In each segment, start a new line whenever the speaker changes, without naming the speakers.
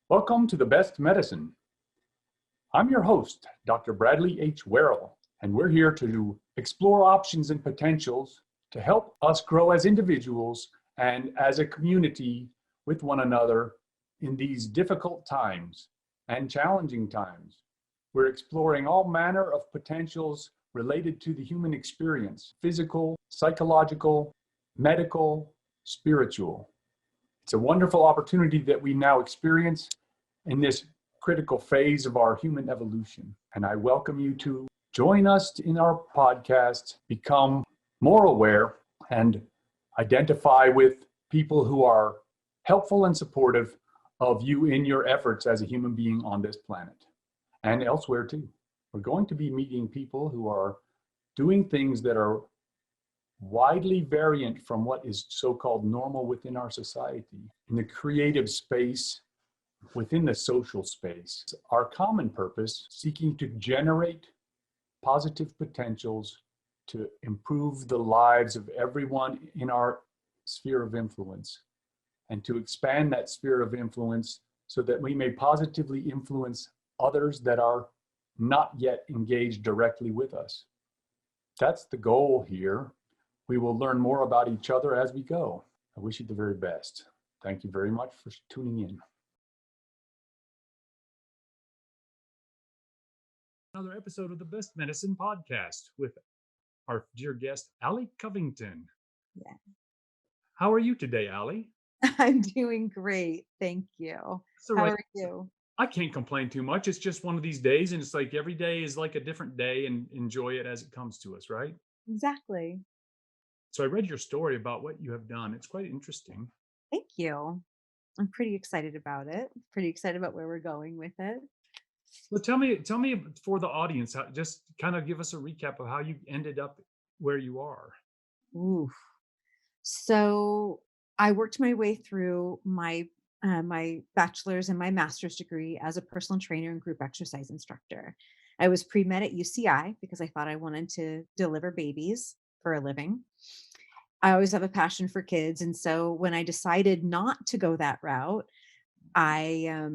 Welcome to The Best Medicine. I'm your host, Dr. Bradley H. Werrell, and we're here to explore options and potentials to help us grow as individuals and as a community with one another in these difficult times and challenging times. We're exploring all manner of potentials related to the human experience, physical, psychological, medical, spiritual. It's a wonderful opportunity that we now experience in this critical phase of our human evolution. And I welcome you to join us in our podcast, become more aware, and identify with people who are helpful and supportive of you in your efforts as a human being on this planet and elsewhere too. We're going to be meeting people who are doing things that are widely variant from what is so-called normal within our society. In the creative space, within the social space, our common purpose, seeking to generate positive potentials to improve the lives of everyone in our sphere of influence, and to expand that sphere of influence so that we may positively influence others that are not yet engaged directly with us. That's the goal here. We will learn more about each other as we go. I wish you the very best. Thank you very much for tuning in. Another episode of the Best Medicine podcast with our dear guest, Alli Covington.
Yeah.
How are you today, Alli?
I'm doing great. Thank you. How are you?
I can't complain too much. It's just one of these days, and it's like every day is like a different day, and enjoy it as it comes to us, right?
Exactly.
So I read your story about what you have done. It's quite interesting.
Thank you. I'm pretty excited about it. Pretty excited about where we're going with it.
Well, tell me for the audience, just kind of give us a recap of how you ended up where you are.
Ooh. So I worked my way through my bachelor's and my master's degree as a personal trainer and group exercise instructor. I was pre-med at UCI because I thought I wanted to deliver babies for a living. I always have a passion for kids, and so when I decided not to go that route, I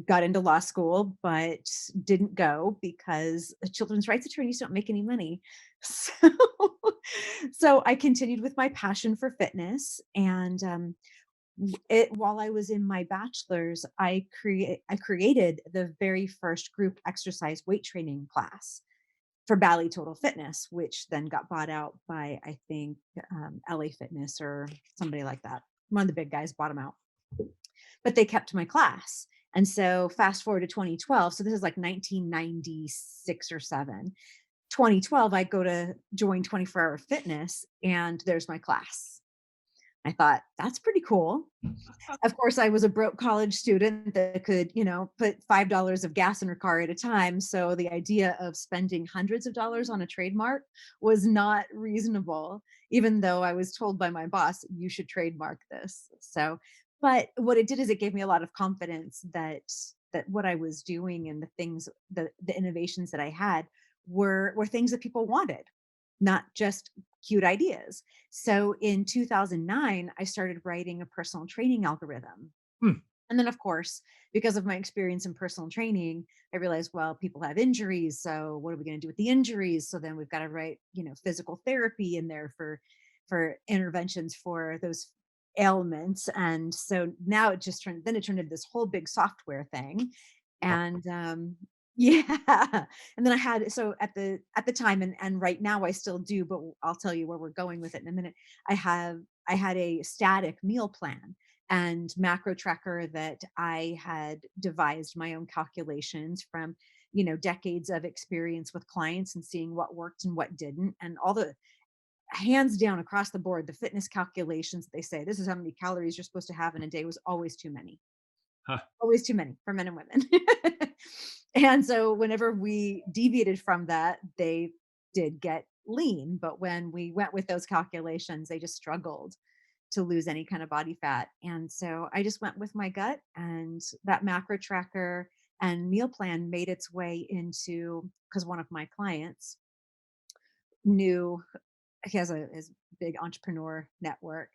got into law school, but didn't go because children's rights attorneys don't make any money. So, so I continued with my passion for fitness, and while I was in my bachelor's, I created the very first group exercise weight training class for Bally Total Fitness, which then got bought out by, I think, LA Fitness or somebody like that. One of the big guys bought them out, but they kept my class. And so fast forward to 2012. So this is like 1996 or 7. 2012, I go to join 24 Hour Fitness, and there's my class. I thought, that's pretty cool. Of course, I was a broke college student that could, put $5 of gas in her car at a time. So the idea of spending hundreds of dollars on a trademark was not reasonable, even though I was told by my boss, you should trademark this. So, but what it did is it gave me a lot of confidence that what I was doing and the things, the innovations that I had were things that people wanted, not just cute ideas. So in 2009, I started writing a personal training algorithm. And then, of course, because of my experience in personal training, I realized, well, people have injuries. So what are we going to do with the injuries? So then we've got to write, physical therapy in there for interventions for those ailments. And so now it turned into this whole big software thing. And yeah. And then I had, so at the time, and right now I still do, but I'll tell you where we're going with it in a minute. I had a static meal plan and macro tracker that I had devised my own calculations from, decades of experience with clients and seeing what worked and what didn't. And all the hands down across the board, the fitness calculations, they say this is how many calories you're supposed to have in a day, was always too many.
Huh.
Always too many for men and women. And so whenever we deviated from that, they did get lean. But when we went with those calculations, they just struggled to lose any kind of body fat. And so I just went with my gut, and that macro tracker and meal plan made its way into, because one of my clients knew, he has his big entrepreneur network.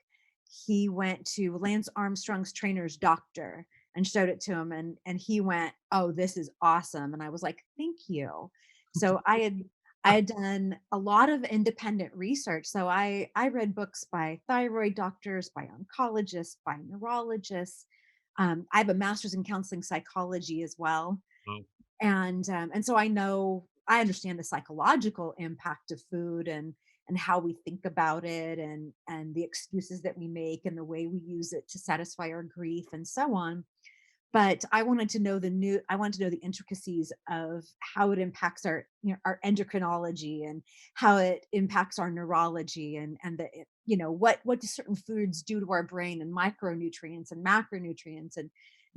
He went to Lance Armstrong's trainer's doctor and showed it to him, and he went, "Oh, this is awesome." And I was like, "Thank you." So I had done a lot of independent research. So I read books by thyroid doctors, by oncologists, by neurologists. I have a master's in counseling psychology as well,
Wow.
and so I understand the psychological impact of food and how we think about it and the excuses that we make and the way we use it to satisfy our grief and so on. But I wanted to know the intricacies of how it impacts our, our endocrinology, and how it impacts our neurology, and what do certain foods do to our brain, and micronutrients and macronutrients. And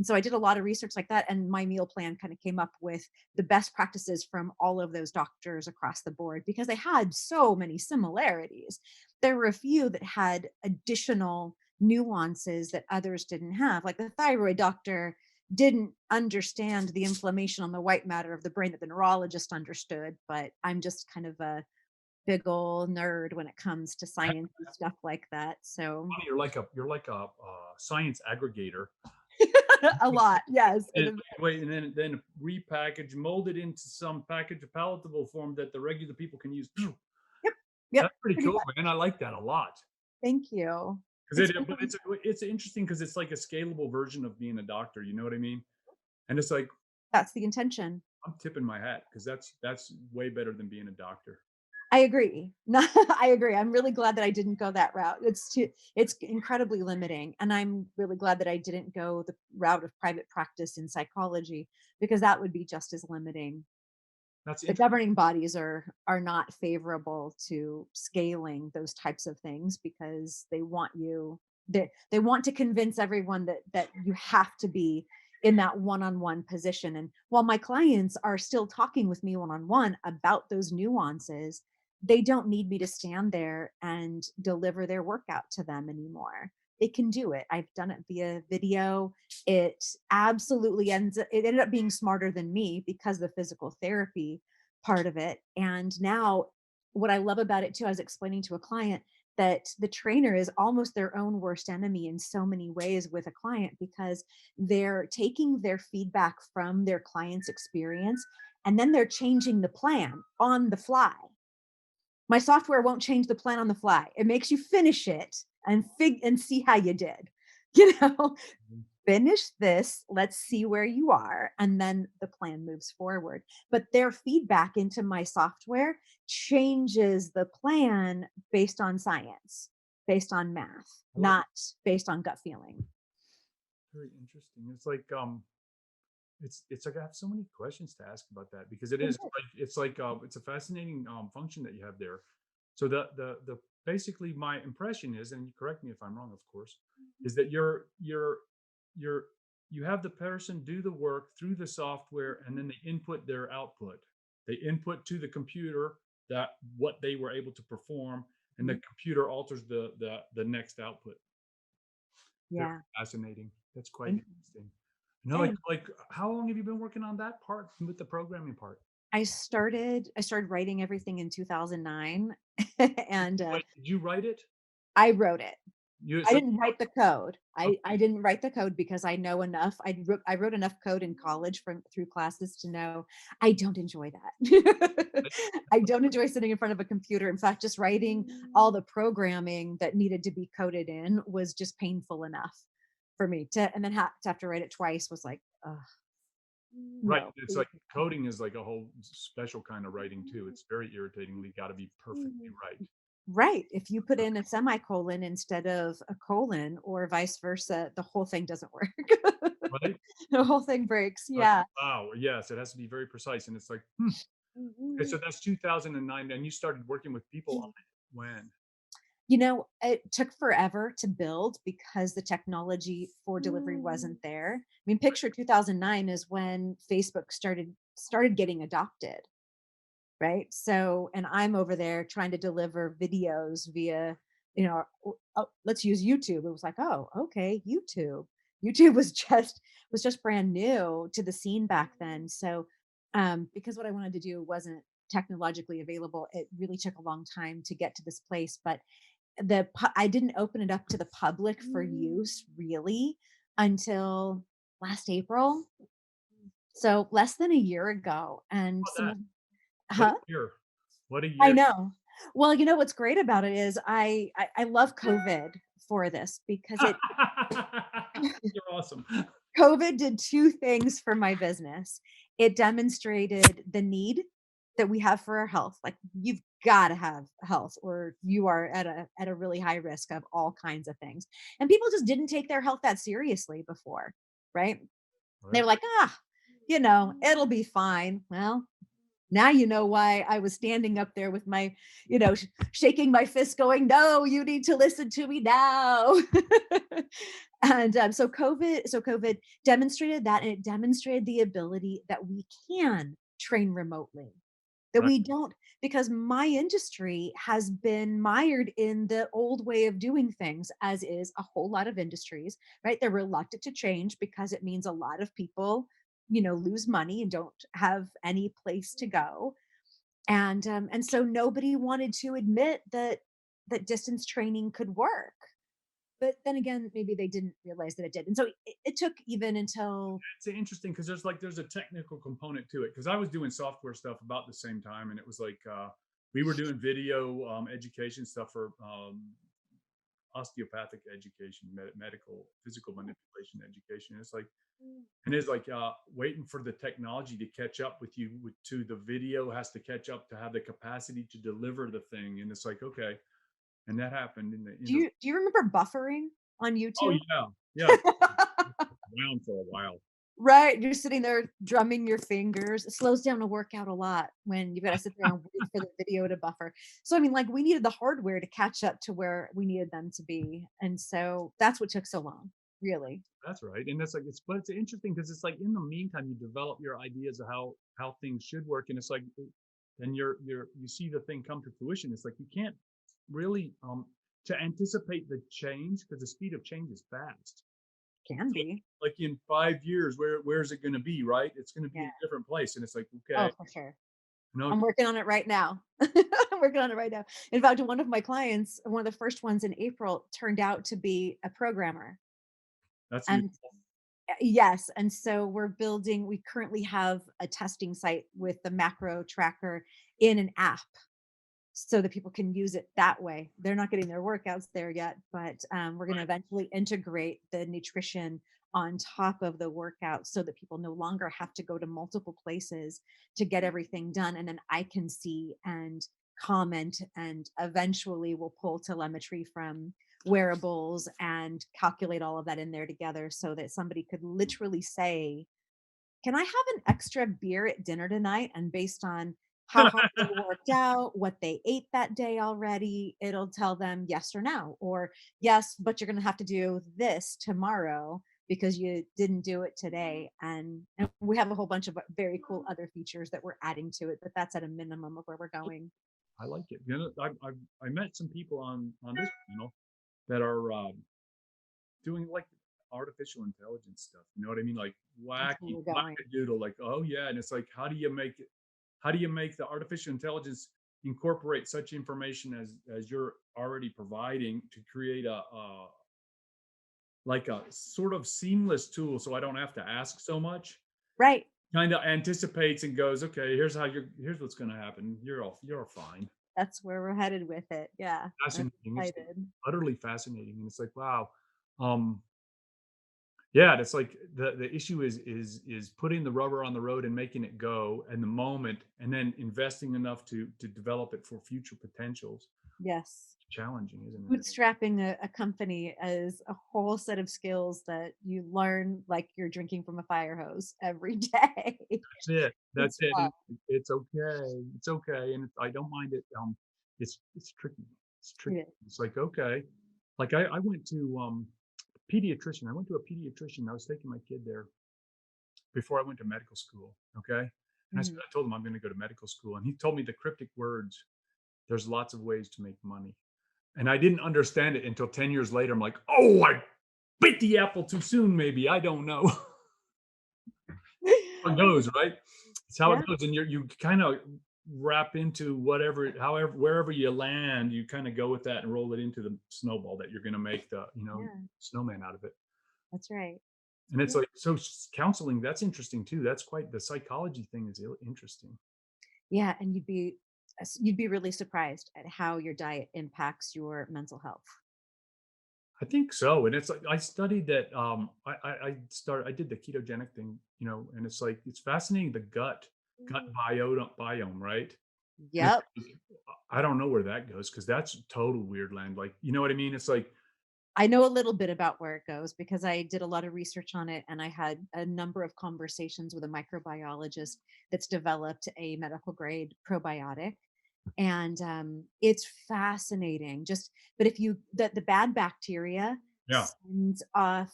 so I did a lot of research like that, and my meal plan kind of came up with the best practices from all of those doctors across the board, because they had so many similarities. There were a few that had additional nuances that others didn't have. Like the thyroid doctor didn't understand the inflammation on the white matter of the brain that the neurologist understood, but I'm just kind of a big old nerd when it comes to science and stuff like that. So
You're like a science aggregator.
a lot, yes.
And wait, and then repackage, mold it into some package, palatable form that the regular people can use.
Yep, yep,
That's pretty
pretty
cool,
much.
man. I like that a lot.
Thank you.
Because
It's
it, but
really
it's interesting because it's like a scalable version of being a doctor. You know what I mean? And it's like
That's the intention.
I'm tipping my hat because that's way better than being a doctor.
I agree. No, I agree. I'm really glad that I didn't go that route. It's incredibly limiting, and I'm really glad that I didn't go the route of private practice in psychology, because that would be just as limiting.
That's
The
interesting.
governing bodies are not favorable to scaling those types of things, because they want to convince everyone that you have to be in that one-on-one position. And while my clients are still talking with me one-on-one about those nuances, they don't need me to stand there and deliver their workout to them anymore. They can do it. I've done it via video. It ended up being smarter than me because of the physical therapy part of it. And now, what I love about it too, I was explaining to a client that the trainer is almost their own worst enemy in so many ways with a client, because they're taking their feedback from their client's experience, and then they're changing the plan on the fly. My software won't change the plan on the fly. It makes you finish it and see how you did. You know, finish this, let's see where you are, and then the plan moves forward. But their feedback into my software changes the plan based on science, based on math,
I like
not based on gut feeling.
very interesting. It's like I have so many questions to ask about that because it
It
is
is.
like it's a fascinating function that you have there. So the basically my impression is, and you correct me if I'm wrong, of course, is that you're you have the person do the work through the software and then they input their output. They input to the computer that what they were able to perform, and the
Mhm.
computer alters the next output. Very
Yeah.
fascinating. That's quite
Thank
interesting. No,
you.
like how long have you been working on that part with the programming part?
I started writing everything in 2009, and
Wait, did you write it?
I wrote it.
You
I
so
didn't write the code. I
okay.
didn't write the code because I know enough. I wrote enough code in college from through classes to know I don't enjoy that. I don't enjoy sitting in front of a computer. In fact, just writing all the programming that needed to be coded in was just painful enough for me to, and then to have to write it twice was like, ugh,
Right.
no.
It's like coding is like a whole special kind of writing too. It's very irritatingly got to be perfectly right.
Right. If you put in a semicolon instead of a colon or vice versa, the whole thing doesn't work.
Right?
The whole thing breaks.
Like,
Yeah.
wow. Yes, it has to be very precise. And it's like, okay, so that's 2009. And you started working with people on it when?
It took forever to build because the technology for delivery wasn't there. I mean, picture 2009 is when Facebook started getting adopted, right? So, and I'm over there trying to deliver videos via, let's use YouTube. It was like, oh, okay, YouTube. YouTube was just brand new to the scene back then. So, because what I wanted to do wasn't technologically available, it really took a long time to get to this place. But I didn't open it up to the public for use really until last April. So less than a year ago. And
How about
some
that?
of,
What a
huh?
year. What a
I
year.
know. Well, you know what's great about it is I love COVID for this because it
You're awesome.
COVID did 2 things for my business. It demonstrated the need that we have for our health. Like, you've gotta have health or you are at a really high risk of all kinds of things. And people just didn't take their health that seriously before, right? They
Right.
were like, "Ah, you know, it'll be fine." Well, now you know why I was standing up there with my, shaking my fist going, "No, you need to listen to me now." And so COVID demonstrated that, and it demonstrated the ability that we can train remotely. That
Right.
we don't, because my industry has been mired in the old way of doing things, as is a whole lot of industries, right? They're reluctant to change because it means a lot of people, lose money and don't have any place to go. And so nobody wanted to admit that distance training could work. But then again, maybe they didn't realize that it did. And so it took even until
It's interesting because there's a technical component to it. Because I was doing software stuff about the same time, and it was like we were doing video education stuff for osteopathic education, medical, physical manipulation education. It's like, and it's like waiting for the technology to catch up with you. To the video has to catch up to have the capacity to deliver the thing, and it's like okay, and that happened
do you remember buffering on
oh
YouTube?
yeah, yeah, around for a while.
Right, you're sitting there drumming your fingers. It slows down a workout a lot when you've gotta sit there and wait for the video to buffer. So, I mean, like, we needed the hardware to catch up to where we needed them to be, and so that's what took so long, really.
That's right, and it's like but it's interesting because it's like in the meantime you develop your ideas of how things should work, and it's like then you see the thing come to fruition. It's like you can't really to anticipate the change because the speed of change is fast.
Can
So,
be.
like in 5 years, where's it going to be? Right, it's going to be
Yeah.
in a different place, and it's like
Oh,
okay,
for sure.
no,
I'm working on it right now. I'm working on it right now. In fact, one of my clients, one of the first ones in April, turned out to be a programmer.
that's you.
And yes, and so we currently have a testing site with the macro tracker in an app so that people can use it that way. They're not getting their workouts there yet, but we're going to eventually integrate the nutrition on top of the workout so that people no longer have to go to multiple places to get everything done. And then I can see and comment, and eventually we'll pull telemetry from wearables and calculate all of that in there together so that somebody could literally say, "Can I have an extra beer at dinner tonight?" And based on how hard they worked out, what they ate that day already, it'll tell them yes or no, or yes, but you're going to have to do this tomorrow because you didn't do it today. And we have a whole bunch of very cool other features that we're adding to it, but that's at a minimum of where we're going.
I like it. I met some people on this channel that are doing like artificial intelligence stuff. You know what I mean? Like
That's where
wacky,
we're going.
wackadoodle. Like, oh yeah, and it's like, how do you make it? How do you make the artificial intelligence incorporate such information as you're already providing to create a like a sort of seamless tool, so I don't have to ask so much.
Right.
Kind of anticipates and goes, okay, here's what's going to happen. You're fine.
That's where we're headed with it. Yeah. I'm
Fascinating. It's
excited.
utterly fascinating, and it's like, wow. Um, Yeah, it's like the issue is putting the rubber on the road and making it go in the moment, and then investing enough to develop it for future potentials.
Yes.
Challenging, isn't it?
Bootstrapping a company is a whole set of skills that you learn like you're drinking from a fire hose every day.
That's it. That's
It's
it.
fun.
And it's okay. It's okay, and I don't mind it. It's tricky. It's tricky.
Yeah.
It's like okay, like I went to pediatrician. I went to a pediatrician. I was taking my kid there before I went to medical school. Okay, and
Mhm.
I told him I'm going to go to medical school, and he told me the cryptic words, there's lots of ways to make money. And I didn't understand it until 10 years later. I'm like, oh, I bit the apple too soon, maybe. I don't know. How it goes, right? It's how it
Yeah,
goes. And you kind of wrap into whatever, however, wherever you land, you kind of go with that and roll it into the snowball that you're going to make the,
yeah,
snowman out of it.
that's right.
And it's like, so counseling, that's interesting too. That's quite, the psychology thing is interesting.
Yeah, and you'd be really surprised at how your diet impacts your mental health.
I think so. And it's like, I studied that, I did the ketogenic thing, and it's like, it's fascinating, the gut biome, right? And it's
Yep.
like, I don't know where that goes, because that's total weird land. Like, you know what I mean? It's like,
I know a little bit about where it goes because I did a lot of research on it and I had a number of conversations with a microbiologist that's developed a medical grade probiotic. And it's fascinating. But if the bad bacteria
yeah,
sends off,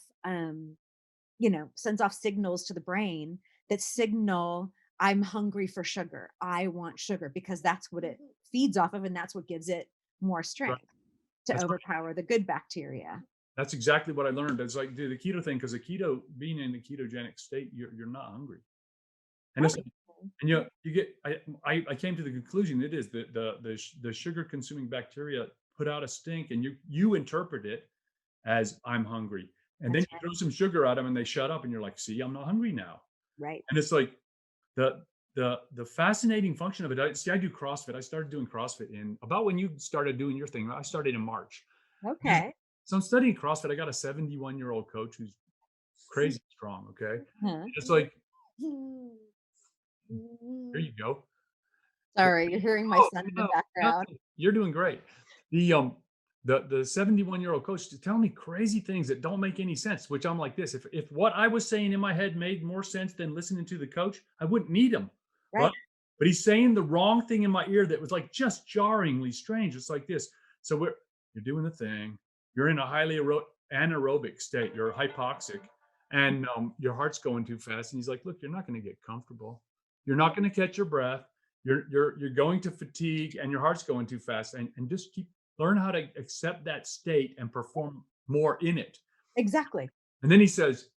sends off signals to the brain that signal, I'm hungry for sugar. I want sugar because that's what it feeds off of. And that's what gives it more
right.
strength to
That's right.
overpower the good bacteria.
That's exactly what I learned. It's like, the keto thing, because the keto, being in the ketogenic state, you're not hungry. And it's,
Okay.
and you get, I came to the conclusion, it is the sugar consuming bacteria put out a stink, and you interpret it as, I'm hungry. And then
That's
you throw some sugar at them and they shut up, and you're like, see, I'm not hungry now.
right.
And it's like, the the fascinating function of it. I do CrossFit. I started doing CrossFit in about when you started doing your thing. I started in March.
Okay.
So I'm studying CrossFit. I got a 71-year-old coach who's crazy strong. Okay.
Huh.
It's like, here you go.
Sorry, you're hearing my
Oh,
son in the
no,
background.
nothing. You're doing great. The 71-year-old coach to tell me crazy things that don't make any sense, which I'm like this. If what I was saying in my head made more sense than listening to the coach, I wouldn't need him. Right.
Right.
But he's saying the wrong thing in my ear that was like just jarringly strange. It's like this. So you're doing the thing. You're in a highly anaerobic state. You're hypoxic, and your heart's going too fast. And he's like, look, you're not going to get comfortable. You're not going to catch your breath. You're going to fatigue, and your heart's going too fast. And just learn how to accept that state and perform more in it.
Exactly.
And then he says,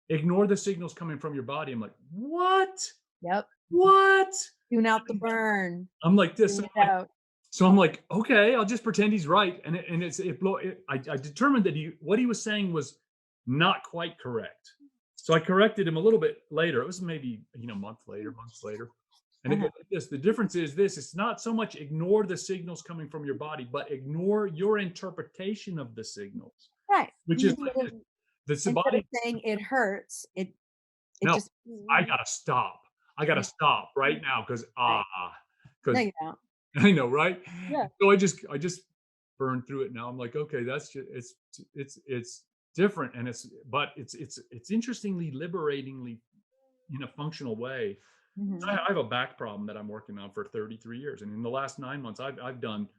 ignore the signals coming from your body. I'm like, what?
Yep.
What?
Tune out the burn.
I'm like this.
Tune it out.
So I'm like, okay, I'll just pretend he's right. I determined that what he was saying was not quite correct. So I corrected him a little bit later. It was maybe, months later. And it
Uh-huh.
goes like this. The difference is this: it's not so much ignore the signals coming from your body, but ignore your interpretation of the signals,
Right.
which is like the
Instead of
body.
saying it hurts, it
No,
just
I gotta stop. I gotta
yeah,
stop right now, because
right. No,
because
you don't.
I know, right?
Yeah.
So I just burned through it now. I'm like, okay, that's just it's different, and it's interestingly liberatingly in a functional way.
Mhm.
I have a back problem that I'm working on for 33 years, and in the last 9 months, I've done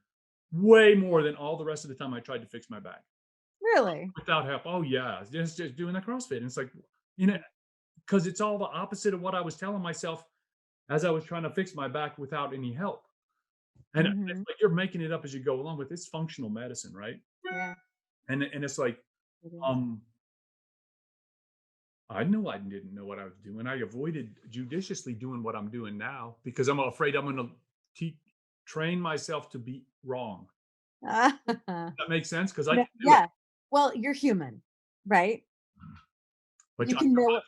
way more than all the rest of the time I tried to fix my back
Really?
without help. Oh yeah, just doing the CrossFit. And it's like, you know, because it's all the opposite of what I was telling myself as I was trying to fix my back without any help. And it's
Mhm.
like you're making it up as you go along with it's functional medicine, right?
Yeah,
And it's like,
it is.
um, I knew I didn't know what I was doing. I avoided judiciously doing what I'm doing now because I'm afraid I'm going to train myself to be wrong. That makes sense because I
No,
can do it.
yeah. Well, you're human, right?
But
You can know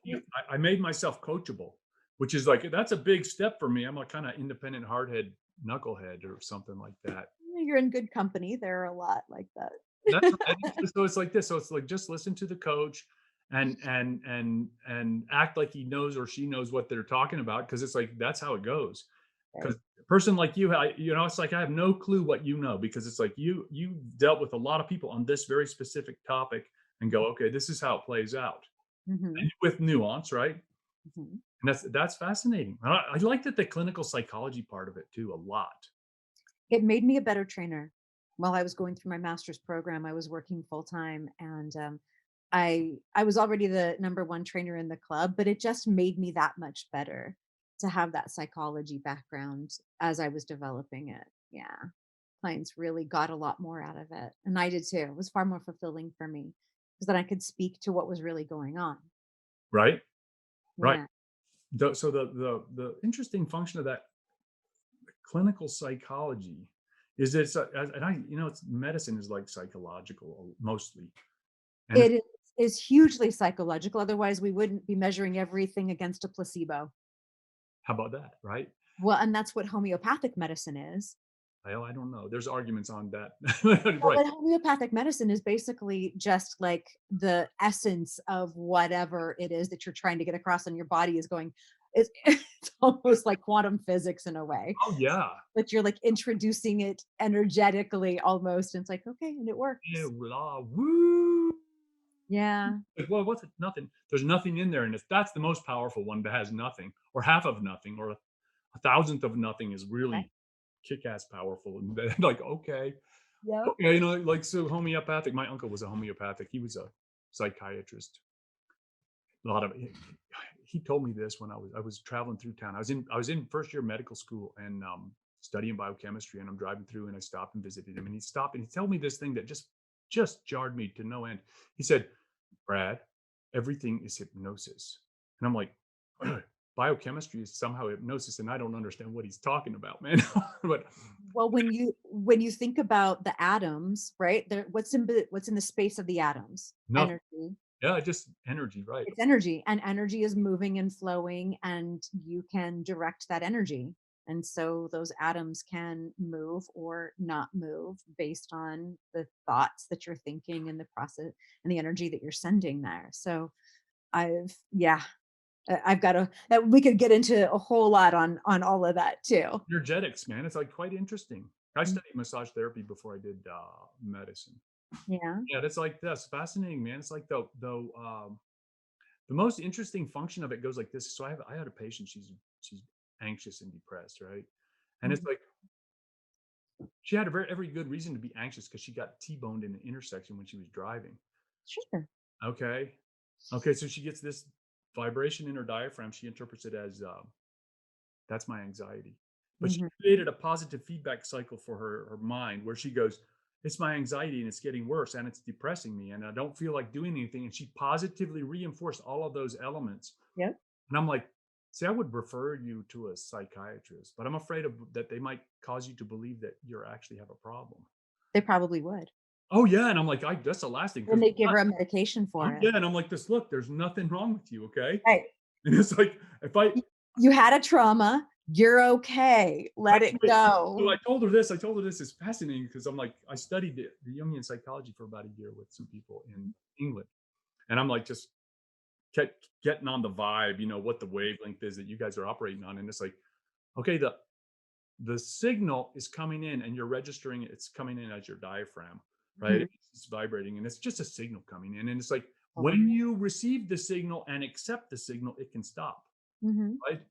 I made myself coachable, which is like that's a big step for me. I'm a kind of independent hardhead knucklehead or something like that.
you're in good company. There are a lot like
That's
that.
so it's like this. So it's like just listen to the coach and act like he knows or she knows what they're talking about, because it's like that's how it goes.
Right.
Because a person like you, it's like I have no clue what you know, because it's like you dealt with a lot of people on this very specific topic and go, okay, this is how it plays out,
Mhm.
and with nuance, right?
Mhm.
And that's fascinating. I like that the clinical psychology part of it too a lot.
It made me a better trainer. While I was going through my master's program, I was working full time, and I was already the number one trainer in the club, but it just made me that much better to have that psychology background as I was developing it. Yeah, clients really got a lot more out of it, and I did too. It was far more fulfilling for me because then I could speak to what was really going on.
Right, right.
Yeah,
So the interesting function of that clinical psychology is it's and I it's medicine is like psychological mostly, and
it is. is hugely psychological. Otherwise, we wouldn't be measuring everything against a placebo.
How about that, right?
Well, and that's what homeopathic medicine is.
Well, I don't know. There's arguments on that.
Well,
Right.
but homeopathic medicine is basically just like the essence of whatever it is that you're trying to get across, and your body is going. It's almost like quantum physics in a way,
Oh, yeah.
but you're like introducing it energetically almost, and it's like okay, and it
Yeah,
works.
blah, woo.
Yeah.
Like, well, what's it? Nothing. There's nothing in there. And if that's the most powerful one that has nothing, or half of nothing, or a thousandth of nothing is
Okay.
really kick-ass powerful. And then, like, okay.
Yep.
Okay, you know, like so homeopathic. My uncle was a homeopathic. He was a psychiatrist. A lot of he told me this when I was traveling through town. I was in first year medical school and studying biochemistry, and I'm driving through and I stopped and visited him, and he stopped and he told me this thing that just jarred me to no end. He said, Brad, everything is hypnosis. And I'm like, biochemistry is somehow hypnosis, and I don't understand what he's talking about, man. But
Well, when you think about the atoms, right? There, what's in the space of the atoms?
no,
Energy.
yeah, just energy, right?
It's energy, and energy is moving and flowing, and you can direct that energy. And so those atoms can move or not move based on the thoughts that you're thinking and the process and the energy that you're sending there. So yeah, I've got we could get into a whole lot on all of that too.
Energetics, man. It's like quite interesting. I
Mm.
studied massage therapy before I did medicine.
Yeah.
Yeah, that's fascinating, man. It's like the most interesting function of it goes like this. So I had a patient. She's anxious and depressed, right? And it's
Mhm.
like she had a every good reason to be anxious because she got T-boned in an intersection when she was driving.
Sure.
Okay, okay. So she gets this vibration in her diaphragm. She interprets it as that's my anxiety. But she
Mhm.
created a positive feedback cycle for her mind where she goes, it's my anxiety and it's getting worse and it's depressing me and I don't feel like doing anything. And she positively reinforced all of those elements.
Yep.
And I'm like, see, I would refer you to a psychiatrist, but I'm afraid of that they might cause you to believe that you actually have a problem.
They probably would.
Oh yeah. And I'm like, that's the last thing
And
because
they give her a medication for it.
yeah. And I'm like, this look, there's nothing wrong with you, okay?
Right.
And it's like if I
You had a trauma, you're okay, let
That's
it
right. So
go.
I told her this is fascinating because I'm like, I studied the Jungian psychology for about a year with some people in England. And I'm like, just kept getting on the vibe, what the wavelength is that you guys are operating on. And it's like, okay, the signal is coming in and you're registering it. It's coming in as your diaphragm, right?
Mhm.
It's vibrating and it's just a signal coming in. And it's like,
Totally.
when you receive the signal and accept the signal, it can stop,
Mhm.
right?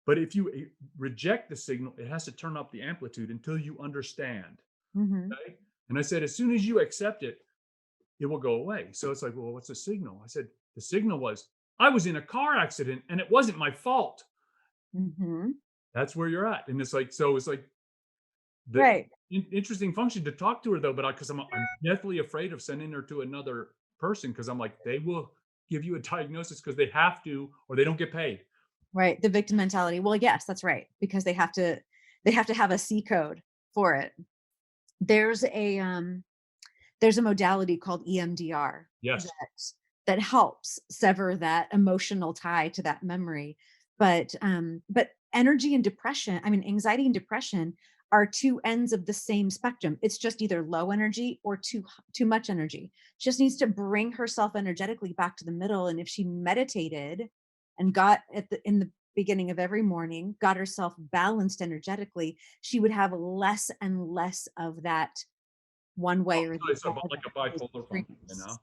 But if you reject the signal, it has to turn up the amplitude until you understand.
Mhm.
Okay. And I said, as soon as you accept it, it will go away. So it's like, well, what's the signal? I said, the signal was, I was in a car accident and it wasn't my fault.
Mhm.
That's where you're at. And it's like, so it's like the
Right.
interesting function to talk to her though, but because I'm deathly afraid of sending her to another person because I'm like, they will give you a diagnosis because they have to, or they don't get paid.
Right. The victim mentality. Well, yes, that's right. Because they have to have a C code for it. There's a there's a modality called EMDR
Yes.
that helps sever that emotional tie to that memory. But energy and depression, I mean anxiety and depression are two ends of the same spectrum. It's just either low energy or too much energy. She just needs to bring herself energetically back to the middle. And if she meditated and got in the beginning of every morning, got herself balanced energetically, she would have less and less of that one
Oh,
way or
so
the
it's
other,
like a
those
bipolar function.
extremes.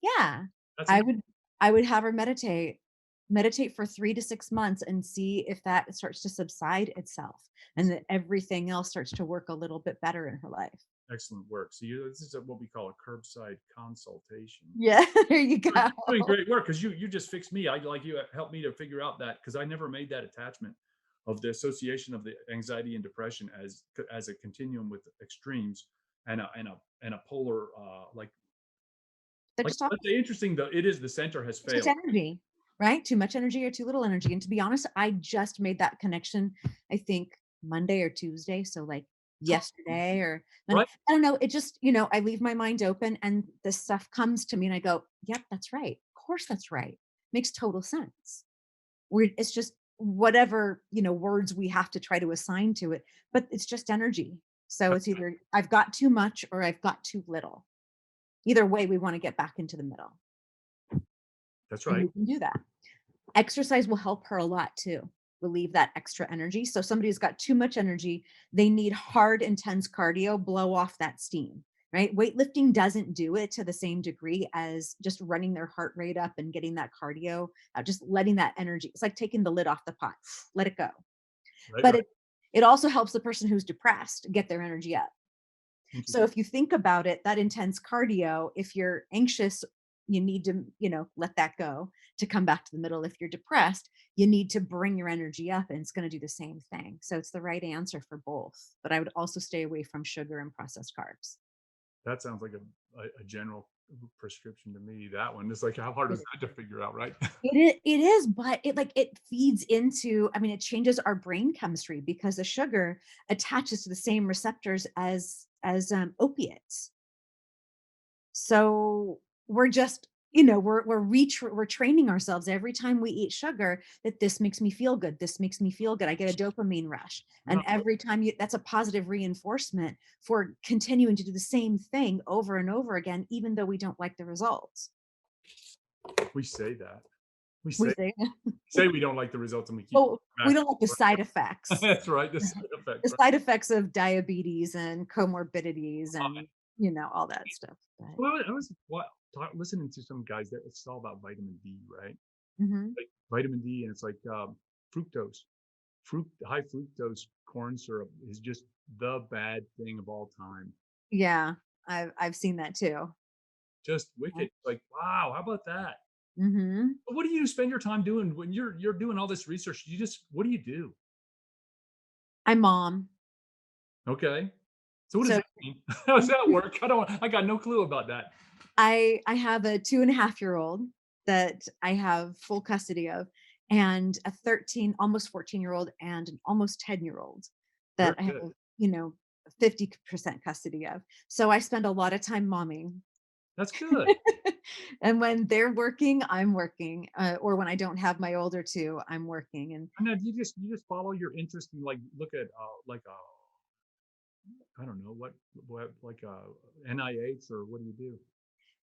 Yeah.
That's
I would I would have her meditate for 3 to 6 months and see if that starts to subside itself and that everything else starts to work a little bit better in her life.
excellent work. So this is what we call a curbside consultation.
Yeah, there you
You're
go.
doing great work because you just fixed me. I like you helped me to figure out that because I never made that attachment of the association of the anxiety and depression as a continuum with extremes and a polar
They're
like
just
let's
opposite.
say interesting though it is the center has
Too much
failed.
energy, right? Too much energy or too little energy. And to be honest, I just made that connection, I think Monday or Tuesday. So like yesterday, or and
Right.
I don't know, it just, I leave my mind open and this stuff comes to me and I go, yep, that's right. Of course that's right. Makes total sense. It's just whatever, words we have to try to assign to it, but it's just energy. So it's either I've got too much or I've got too little. Either way, we want to get back into the middle.
That's
And
right.
we can do that. Exercise will help her a lot too. Relieve that extra energy. So somebody who's got too much energy, they need hard, intense cardio, blow off that steam, right? Weightlifting doesn't do it to the same degree as just running their heart rate up and getting that cardio, just letting that energy. It's like taking the lid off the pot, let it go.
Right.
But
Right.
it also helps the person who's depressed get their energy up. So
Interesting.
if you think about it, that intense cardio, if you're anxious, you need to, let that go to come back to the middle. If you're depressed, you need to bring your energy up and it's going to do the same thing. So it's the right answer for both. But I would also stay away from sugar and processed carbs.
That sounds like a general prescription to me. That one is like, how hard is that to figure out, right?
It is, but it feeds into, I mean, it changes our brain chemistry because the sugar attaches to the same receptors as opiates. So we're just, we're training ourselves every time we eat sugar that this makes me feel good. This makes me feel good. I get a dopamine rush.
No,
And every time that's a positive reinforcement for continuing to do the same thing over and over again, even though we don't like the results.
we say that. We
We
say
say,
say we don't like the results and we keep
oh, we
back.
don't like the side effects,
That's right. The side effects,
the
right?
side effects of diabetes and comorbidities and, all that stuff. But,
Well, I was listening to some guys that it's all about vitamin D, right?
mhm.
Like vitamin D, and it's like fructose. High fructose corn syrup is just the bad thing of all time.
Yeah, I've seen that too.
Just wicked. Like, wow, how about that?
Hmm.
But what do you spend your time doing when you're doing all this research? What do you do?
I'm mom.
Okay. So what does
So
that mean? How does that work? I got no clue about that.
I have a 2.5-year-old that I have full custody of, and a 13, almost 14-year-old and an almost 10-year-old
Very
that I have,
good.
you know, 50% custody of. So I spend a lot of time momming.
That's good.
And when they're working, I'm working. Or when I don't have my older two, I'm working. And
And then you just follow your interest and like look at like I don't know what like NIH or what do you do?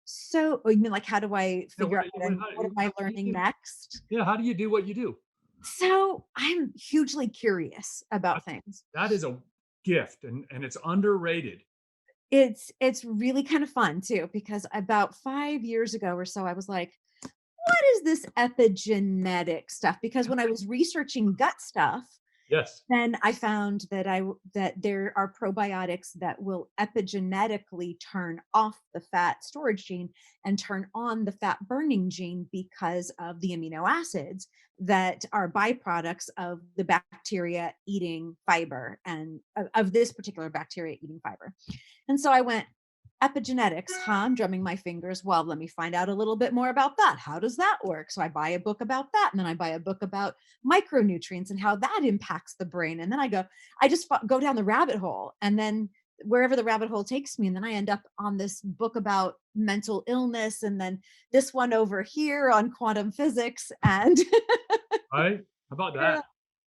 so, oh, you mean like how do I
Yeah,
figure out what am I
how do you
learning
do?
next?
Yeah, how do you do what you do?
So I'm hugely curious about
That's
things.
that is a gift and it's underrated.
It's really kind of fun too, because about 5 years ago or so, I was like, "What is this epigenetic stuff?" Because when I was researching gut stuff,
Yes.
then I found that there are probiotics that will epigenetically turn off the fat storage gene and turn on the fat burning gene because of the amino acids that are byproducts of the bacteria eating fiber and of this particular bacteria eating fiber. And so I went, epigenetics, huh? I'm drumming my fingers. Well, let me find out a little bit more about that. How does that work? So I buy a book about that. And then I buy a book about micronutrients and how that impacts the brain. And then I just go down the rabbit hole. And then wherever the rabbit hole takes me. And then I end up on this book about mental illness. And then this one over here on quantum physics. And
Right? How about
yeah,
that?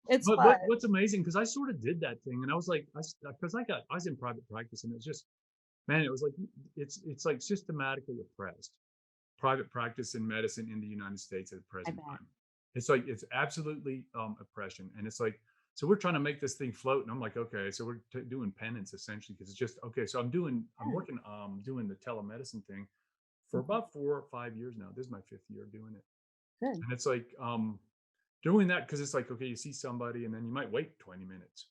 it's
But
fun.
what's amazing because I sort of did that thing and I was like because I was in private practice and it was just man it was like it's like systematically oppressed private practice in medicine in the United States at the
I
present
bet.
time. It's like it's absolutely oppression, and it's like so we're trying to make this thing float, and I'm like, okay, so we're doing penance essentially because it's just okay. So I'm
Yeah.
working, doing the telemedicine thing for
Mhm.
about 4 or 5 years now. This is my fifth year doing it,
Good.
and it's like doing that because it's like okay, you see somebody, and then you might wait 20 minutes,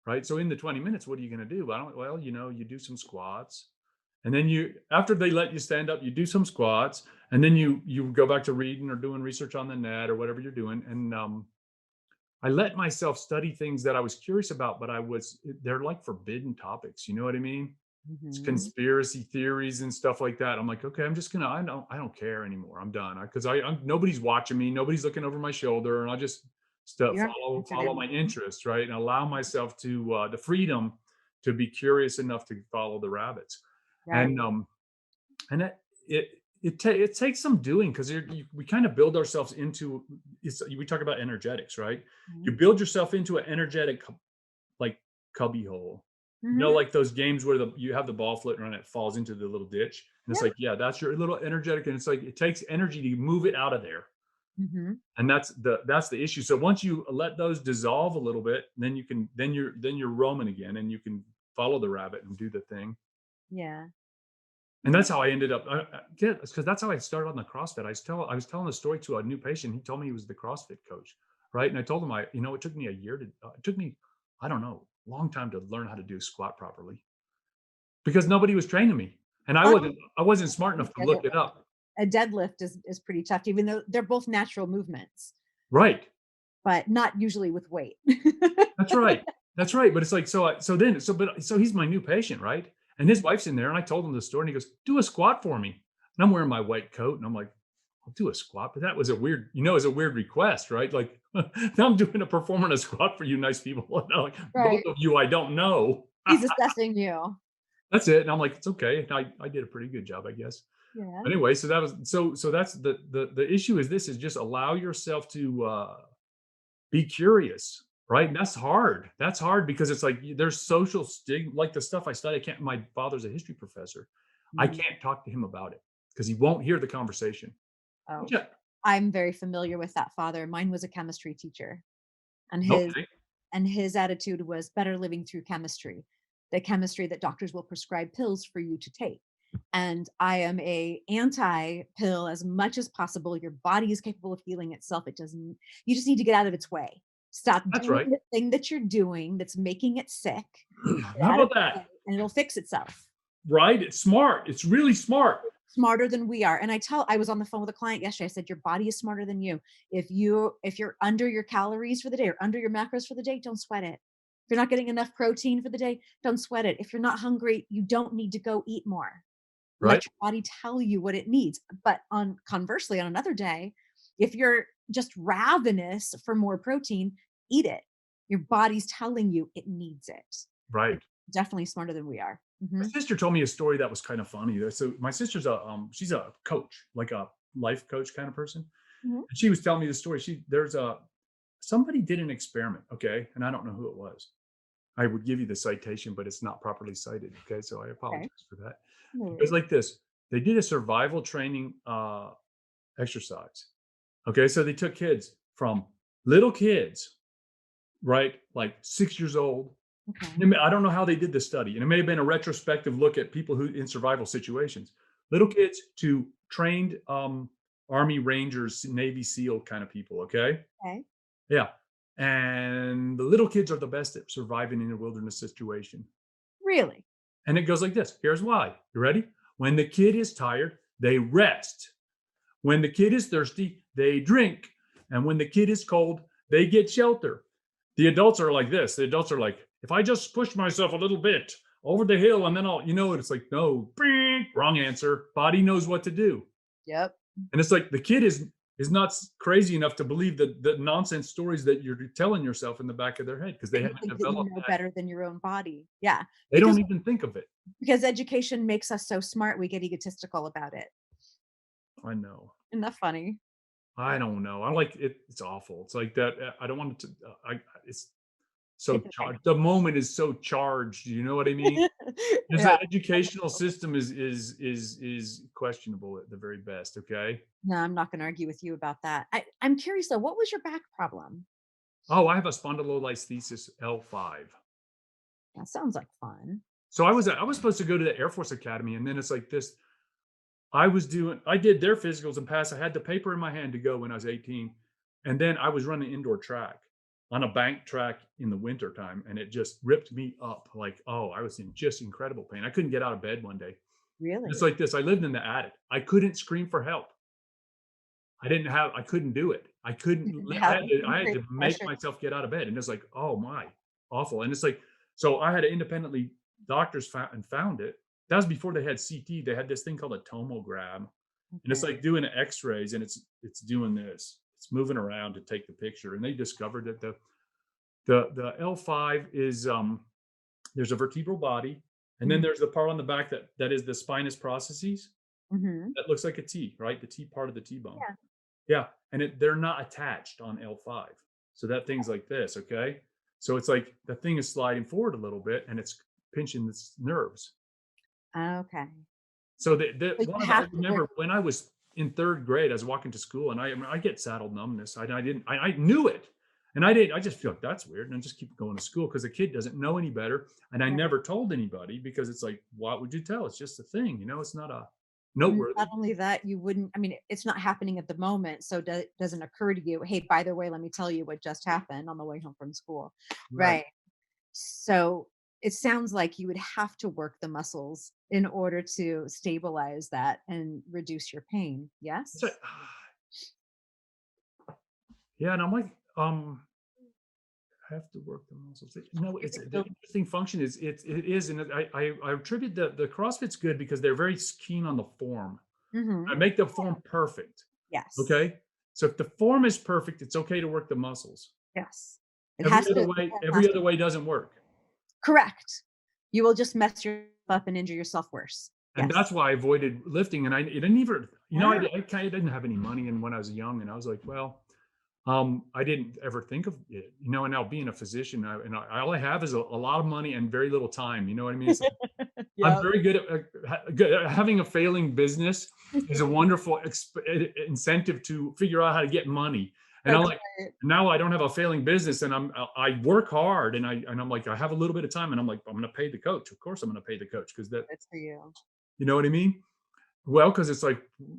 right? So in the 20 minutes, what are you going to do? I don't. Well, you do some squats, and then you after they let you stand up, you do some squats, and then you go back to reading or doing research on the net or whatever you're doing. And I let myself study things that I was curious about, but they're like forbidden topics. You know what I mean? It's
Mhm.
conspiracy theories and stuff like that. I'm like, okay, I'm just gonna. I don't care anymore. I'm done because I'm nobody's watching me, nobody's looking over my shoulder, and I'll just
You're
follow
confident.
my interests, right, and allow myself to the freedom to be curious enough to follow the rabbits.
Right.
And it takes some doing, because we kind of build ourselves into, we talk about energetics, right? You
Mhm.
build yourself into an energetic, like, cubby hole.
Mhm.
Like those games where you have the ball floating around, it falls into the little ditch, and it's
Yep.
like, yeah, that's your little energetic, and it's like it takes energy to move it out of there.
Mhm.
And that's the issue. So once you let those dissolve a little bit, then you can then you're roaming again, and you can follow the rabbit and do the thing.
Yeah.
And
Yeah.
that's how I ended up. Because that's how I started on the CrossFit. I was telling a story to a new patient. He told me he was the CrossFit coach, right? And I told him, it took me a year to. It took me, I don't know, a long time to learn how to do a squat properly, because nobody was training me, and
Well,
I wasn't smart enough to look it up.
a deadlift is pretty tough, even though they're both natural movements,
Right.
but not usually with weight.
That's right. That's right. But it's like, so he's my new patient, right? And his wife's in there, and I told him the story, and he goes, "Do a squat for me." And I'm wearing my white coat, and I'm like, "I'll do a squat," but that was a weird request, right? Like, now I'm performing a squat for you, nice people. And I'm like, both
Right.
of you, I don't know.
He's assessing you.
That's it. And I'm like, it's okay. And I did a pretty good job, I guess.
Yeah.
Anyway, so that was so that's the issue is just allow yourself to be curious, right? And that's hard because it's like there's social stigma, like the stuff I study. I can't My father's a history professor. I
Mhm.
can't talk to him about it because he won't hear the conversation.
Oh,
Yeah.
I'm very familiar with that father. Mine was a chemistry teacher, and
Okay.
his attitude was better living through chemistry, the chemistry that doctors will prescribe pills for you to take. And I am a anti pill as much as possible. Your body is capable of healing itself. It doesn't, you just need to get out of its way. Stop
That's
doing
right.
the thing that you're doing that's making it sick. Get
How
out of
about
its way
that?
and it'll fix itself.
Right? It's smart. It's really smart.
Smarter than we are. And I was on the phone with a client yesterday. I said, your body is smarter than you. If you're under your calories for the day or under your macros for the day, don't sweat it. If you're not getting enough protein for the day, don't sweat it. If you're not hungry, you don't need to go eat more.
Right?
Let your body tell you what it needs. But on conversely, on another day, if you're just ravenous for more protein, eat it. Your body's telling you it needs it.
Right.
It's definitely smarter than we are.
My
Mhm.
sister told me a story that was kind of funny. So my sister's she's a coach, like a life coach kind of person.
Mhm.
And she was telling me the story. Somebody did an experiment, okay? And I don't know who it was. I would give you the citation, but it's not properly cited. Okay. So I
Okay.
apologize for that.
No
It was
worries.
like this. They did a survival training exercise. Okay. So they took kids from little kids, right? Like 6 years old.
Okay.
I don't know how they did the study. And it may have been a retrospective look at people who in survival situations, little kids to trained Army Rangers, Navy SEAL kind of people. Okay.
Okay.
Yeah. And the little kids are the best at surviving in a wilderness situation.
Really?
And it goes like this. Here's why. You ready? When the kid is tired, they rest. When the kid is thirsty, they drink. And when the kid is cold, they get shelter. The adults are like this. The adults are like, if I just push myself a little bit over the hill and then it's like, no, wrong answer. Body knows what to do.
Yep.
And it's like the kid is not crazy enough to believe the nonsense stories that you're telling yourself in the back of their head because they
That you
haven't
think that you
developed
know
that.
better than your own body. Yeah,
They
because
don't even think of it.
education makes us so smart, we get egotistical about it.
I know.
Isn't that funny?
I don't know. I like it. It's awful. It's like that. I don't want it to. It's so
It's okay.
charged. The moment is so charged. You know what I mean? Just
Yeah.
the educational system is questionable at the very best. Okay.
No, I'm not gonna argue with you about that. I'm curious though, what was your back problem?
Oh, I have a spondylolisthesis L5.
That sounds like fun.
So I was supposed to go to the Air Force Academy, and then it's like this. I did their physicals and passed. I had the paper in my hand to go when I was 18. And then I was running indoor track on a bank track in the winter time. And it just ripped me up. Like, oh, I was in just incredible pain. I couldn't get out of bed one day. It's
Really?
like this. I lived in the attic. I couldn't scream for help. I couldn't do it. I couldn't,
You didn't
I
have
had to, I had
great
to make
pressure.
myself get out of bed. And it's like, oh my, awful. And it's like, so I had to independently, doctors found it. That was before they had CT. They had this thing called a tomograph, and it's
Okay.
like doing x-rays, and it's doing this, it's moving around to take the picture. And they discovered that the L5 is there's a vertebral body, and then
Mhm.
there's the part on the back that is the spinous processes.
Mhm.
That looks like a T, right? The T part of the T-bone.
Yeah.
Yeah, and they're not attached on L5. So that thing's like this, okay? So it's like the thing is sliding forward a little bit and it's pinching the nerves.
Okay.
So
So
one
you
of the, I
have to work.
remember when I was in third grade, I was walking to school and I get saddle numbness. I knew it. And I just feel like that's weird. And I just keep going to school because the kid doesn't know any better. And I
Right.
never told anybody because it's like, what would you tell? It's just a thing, it's not a
Not
noteworthy.
only that, you wouldn't, I mean, it's not happening at the moment, so doesn't occur to you, "Hey, by the way, let me tell you what just happened on the way home from school."
Right.
Right. So, it sounds like you would have to work the muscles in order to stabilize that and reduce your pain,
It's like,
yes?
yeah. And I'm like, I have to work the muscles. No,
You
it's
could
the
build.
interesting function is it is, and I attribute the CrossFit's good because they're very keen on the form. I
Mhm.
make the form perfect.
Yes.
Okay, so if the form is perfect, it's okay to work the muscles.
Yes. It has to, the form has
Every
to.
other way doesn't work,
Correct. You will just mess yourself up and injure yourself worse.
and
Yes.
that's why I avoided lifting. And I it didn't even,
Yeah.
I kind of didn't have any money, and when I was young, and I was like, well, I didn't ever think of it, and now being a physician, all I have is a lot of money and very little time. You know what I mean? It's like, I'm
Yep.
very good at having a failing business is a wonderful incentive to figure out how to get money. And I'm
That's
like,
right.
now I don't have a failing business, and I work hard, and I'm like, I have a little bit of time, and I'm like, I'm going to pay the coach. Of course, I'm going to pay the coach because that,
That's for you.
you know what I mean? Well, because it's like, what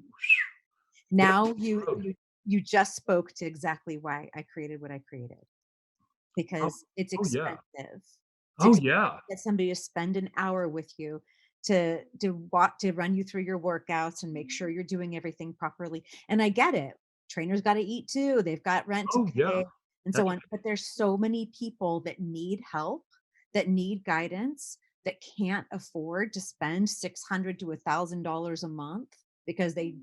Now
a road.
you just spoke to exactly why I created what I created,
Oh,
because it's
oh yeah,
expensive. It's
oh
expensive
yeah,
to get somebody to spend an hour with you to run you through your workouts and make sure you're doing everything properly. And I get it. Trainers got to eat too. They've got rent to
oh yeah.
pay and
That's
so on. But there's so many people that need help, that need guidance, that can't afford to spend $600 to $1,000 a month because like,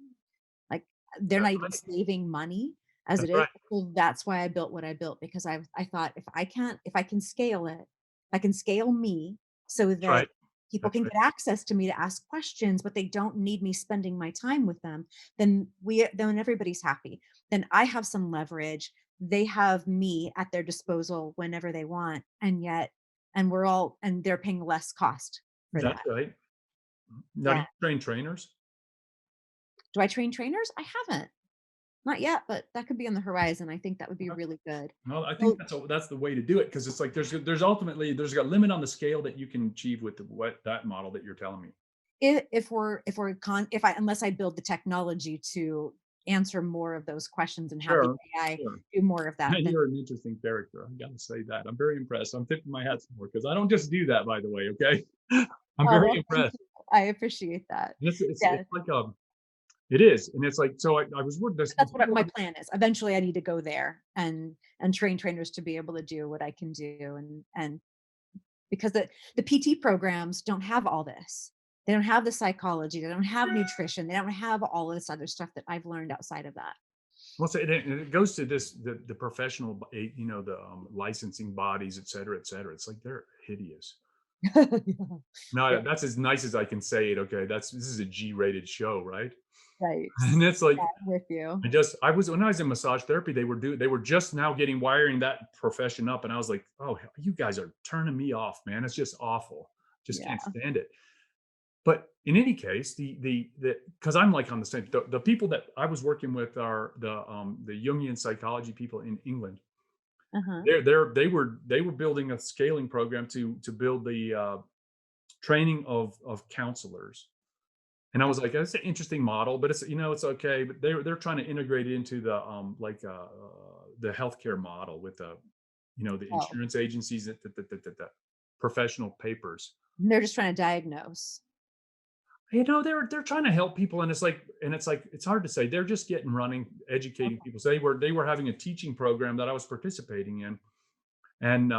they're not even
right.
saving money as it
That's
is.
right.
So that's why I built what I built, because I thought if I can scale it, I can scale me so
That's
that
right.
people
That's
can
right.
get access to me to ask questions, but they don't need me spending my time with them, then everybody's happy. Then I have some leverage. They have me at their disposal whenever they want, and they're paying less cost for
That's
that.
right. Now, do
Yeah.
you train trainers?
Do I train trainers? I haven't. Not yet, but that could be on the horizon. I think that would be really good.
No, I think
So
that's the way to do it because it's like there's ultimately there's a limit on the scale that you can achieve with what that model that you're telling me.
if I unless I build the technology to answer more of those questions and have the
Sure,
AI
sure.
do more of that,
And
then
you're an interesting character. I gotta say that. I'm very impressed. I'm tipping my hat some more because I don't just do that, by the way. Okay, I'm
oh
very
well, thank
impressed.
you. I appreciate that.
And
Yeah,
it's like it is, and it's like so. I was working this the
that's what
people.
my plan is. Eventually I need to go there and train trainers to be able to do what I can do, and because the PT programs don't have all this. They don't have the psychology, they don't have nutrition, they don't have all of this other stuff that I've learned outside of that.
Well, so it goes to this the professional, the licensing bodies, et cetera, et cetera. It's like they're hideous.
Yeah. Yeah,
No, that's as nice as I can say it. Okay, this is a G-rated show, right?
right.
And it's
Yeah,
like
I'm with you.
I was when I was in massage therapy, they were just now getting wiring that profession up, and I was like, oh, you guys are turning me off, man. It's just awful. Just
Yeah.
can't stand it. But in any case, the because I'm like on the same the people that I was working with are the Jungian psychology people in England.
Uh-huh.
They were building a scaling program to build the training of counselors. And I was like, that's an interesting model, but it's okay. But they're trying to integrate it into the healthcare model with the
Oh,
insurance agencies, the professional papers.
they're just trying to diagnose.
They're trying to help people, and it's hard to say. They're just getting running, educating people. So they were having a teaching program that I was participating in, and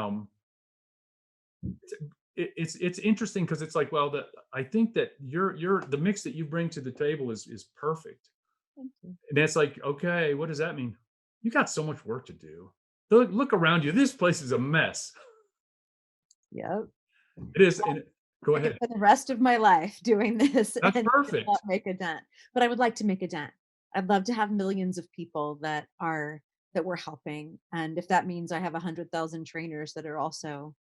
it's interesting because it's like, well, I think that the mix that you bring to the table is perfect.
Thank you.
And it's like, okay, what does that mean? You got so much work to do. Look around you. This place is a mess.
Yep.
It is. And go
I could
ahead.
spend the rest of my life doing this
That's
and not
perfect.
make a dent. But I would like to make a dent. I'd love to have millions of people that we're helping. And if that means I have 100,000 trainers that are also,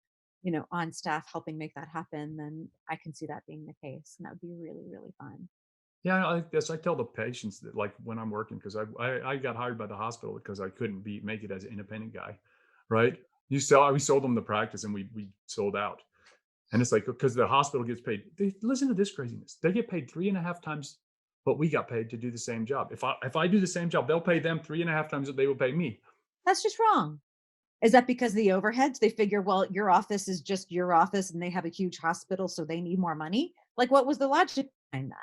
on staff helping make that happen, then I can see that being the case. And that would be really, really fun.
Yeah, I guess I tell the patients that, like, when I'm working, because I got hired by the hospital because I couldn't make it as an independent guy, right? We sold them the practice, and we sold out. And it's like, because the hospital gets paid. Listen to this craziness. They get paid 3.5 times what we got paid to do the same job. If I do the same job, they'll pay them 3.5 times what they will pay me.
That's just wrong. Is that because of the overheads? They figure, well, your office is just your office and they have a huge hospital, so they need more money. Like, what was the logic behind that?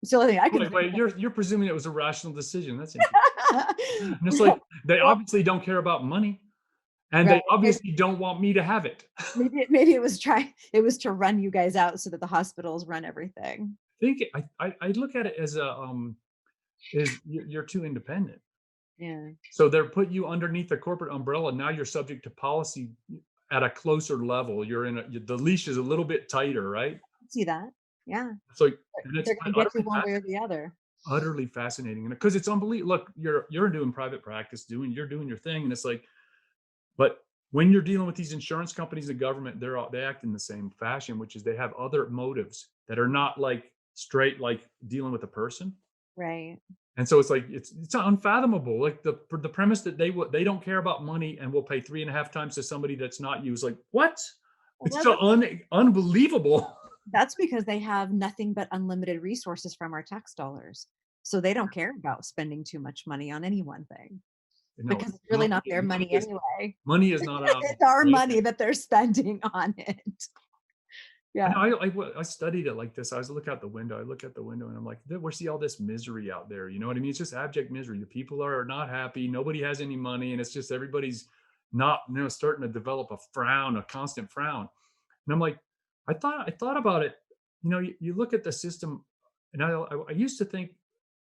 It's the only thing I can think
Wait, you're presuming it was a rational decision. That's interesting.
of.
And it's like, they obviously don't care about money, and
Right.
they obviously don't want me to have it.
Maybe it was to run you guys out so that the hospitals run everything.
I look at it as is you're too independent.
Yeah.
So they're put you underneath the corporate umbrella. Now you're subject to policy at a closer level. The leash is a little bit tighter, right?
See that? Yeah.
It's like, and it's
They're gonna get you one way or the other.
utterly fascinating, and because it's unbelievable. Look, you're doing private practice, you're doing your thing, and it's like, but when you're dealing with these insurance companies and government, they act in the same fashion, which is they have other motives that are not like straight, like dealing with a person.
Right.
And so it's like, it's unfathomable. Like the premise that they don't care about money and will pay 3.5 times to somebody that's not you is like, what? It's
Well,
so unbelievable.
that's because they have nothing but unlimited resources from our tax dollars. So they don't care about spending too much money on any one thing
No,
because it's really not their money anyway.
money is not out.
It's our
Right?
money that they're spending on it.
And
Yeah.
I studied it like this. I was look out the window. I look out the window and I'm like, we see all this misery out there. You know what I mean? It's just abject misery. The people are not happy. Nobody has any money, and it's just everybody's not, starting to develop a constant frown. And I'm like, I thought about it. You look at the system, and I used to think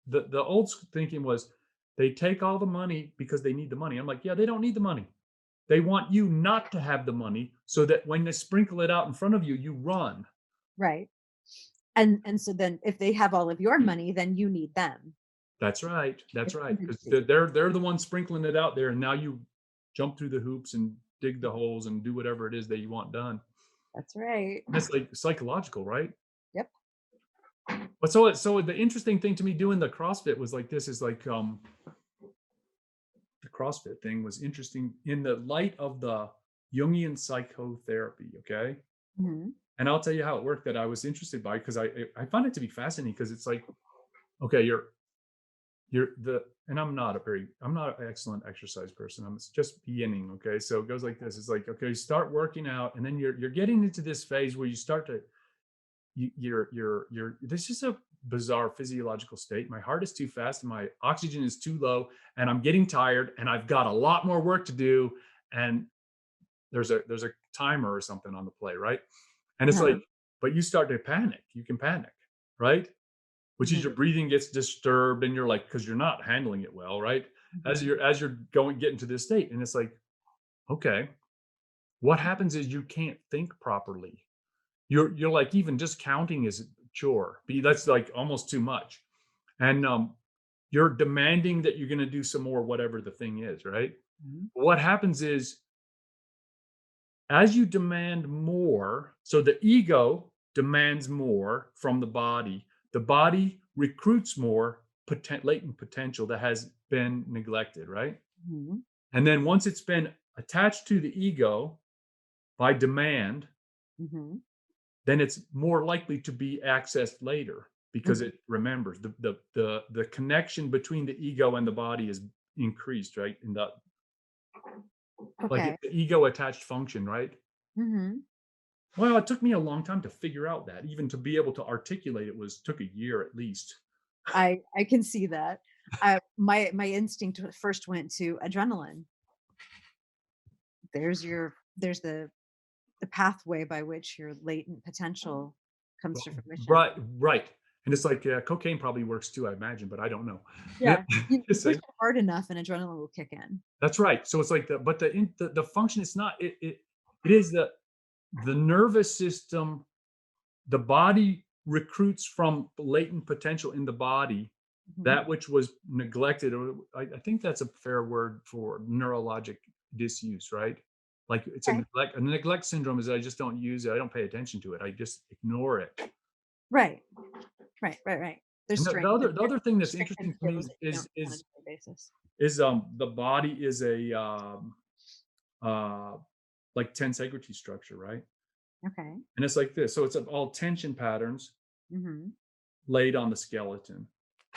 the old thinking was they take all the money because they need the money. I'm like, yeah, they don't need the money. They want you not to have the money so that when they sprinkle it out in front of you, you run.
Right. And so then if they have all of your money, then you need them.
That's right. That's
It's
right. Because
tendency.
they're the ones sprinkling it out there, and now you jump through the hoops and dig the holes and do whatever it is that you want done.
That's right.
That's like psychological, right?
Yep.
But so the interesting thing to me doing the CrossFit was like this is like the CrossFit thing was interesting in the light of the Jungian psychotherapy. Okay.
Mhm.
And I'll tell you how it worked that I was interested by, because I found it to be fascinating, because it's like, okay, and I'm not an excellent exercise person. I'm just beginning. Okay. So it goes like this. It's like, okay, you start working out, and then you're getting into this phase where you start to, this is a bizarre physiological state. My heart is too fast and my oxygen is too low, and I'm getting tired, and I've got a lot more work to do. And there's a timer or something on the play, right? And it's like, but you start to panic. You can panic, right? Which is
Mhm.
your breathing gets disturbed, and you're like, because you're not handling it well, right? As
Mhm.
you're getting to this state, and it's like, okay, what happens is you can't think properly. You're like, even just counting is a chore. That's like almost too much, and you're demanding that you're going to do some more, whatever the thing is, right?
Mhm.
What happens is, as you demand more, so the ego demands more from the body recruits more latent potential that has been neglected, right?
Mhm.
And then once it's been attached to the ego by demand,
Mhm.
then it's more likely to be accessed later, because
Mhm.
it remembers the connection between the ego and the body is increased, right? In the, like,
Okay.
it's the ego attached function, right?
Mhm.
Well, it took me a long time to figure out that. Even to be able to articulate it took a year at least.
I can see that. My instinct first went to adrenaline. There's the pathway by which your latent potential comes to fruition.
Right, right. And it's like, cocaine probably works too, I imagine, but I don't know.
Yeah. You
It's
push
like,
it hard enough and adrenaline will kick in.
that's right. So it's like but the function is not it. It is the nervous system, the body recruits from latent potential in the body
Mhm.
that which was neglected. Or I think that's a fair word for neurologic disuse, right? Like it's
Okay.
a neglect syndrome is I just don't use it. I don't pay attention to it. I just ignore it.
Right. Right. There's
And
strength in
the other thing that's
restricted
interesting to
skills
me
that you don't do on a daily basis.
is the body is a uh like tensegrity structure, right?
Okay.
And it's like this. So it's all tension patterns
Mhm.
laid on the skeleton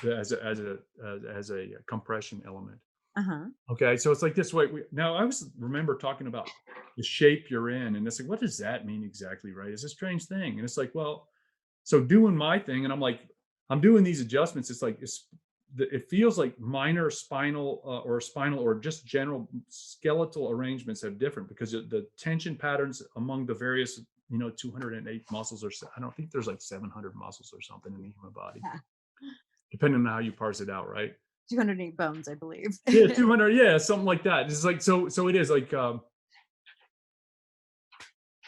as a compression element.
Uh-huh.
Okay, so it's like this way. Now I was remember talking about the shape you're in, and it's like, what does that mean exactly, right? It's a strange thing, and it's like, well, so doing my thing, and I'm like, I'm doing these adjustments. It's like it feels like minor spinal or spinal or just general skeletal arrangements have different because the tension patterns among the various 208 muscles or so, I don't think there's like 700 muscles or something in the human body,
Yeah.
depending on how you parse it out, right?
208 bones, I believe.
Yeah, 200, yeah, something like that. It's like so it is like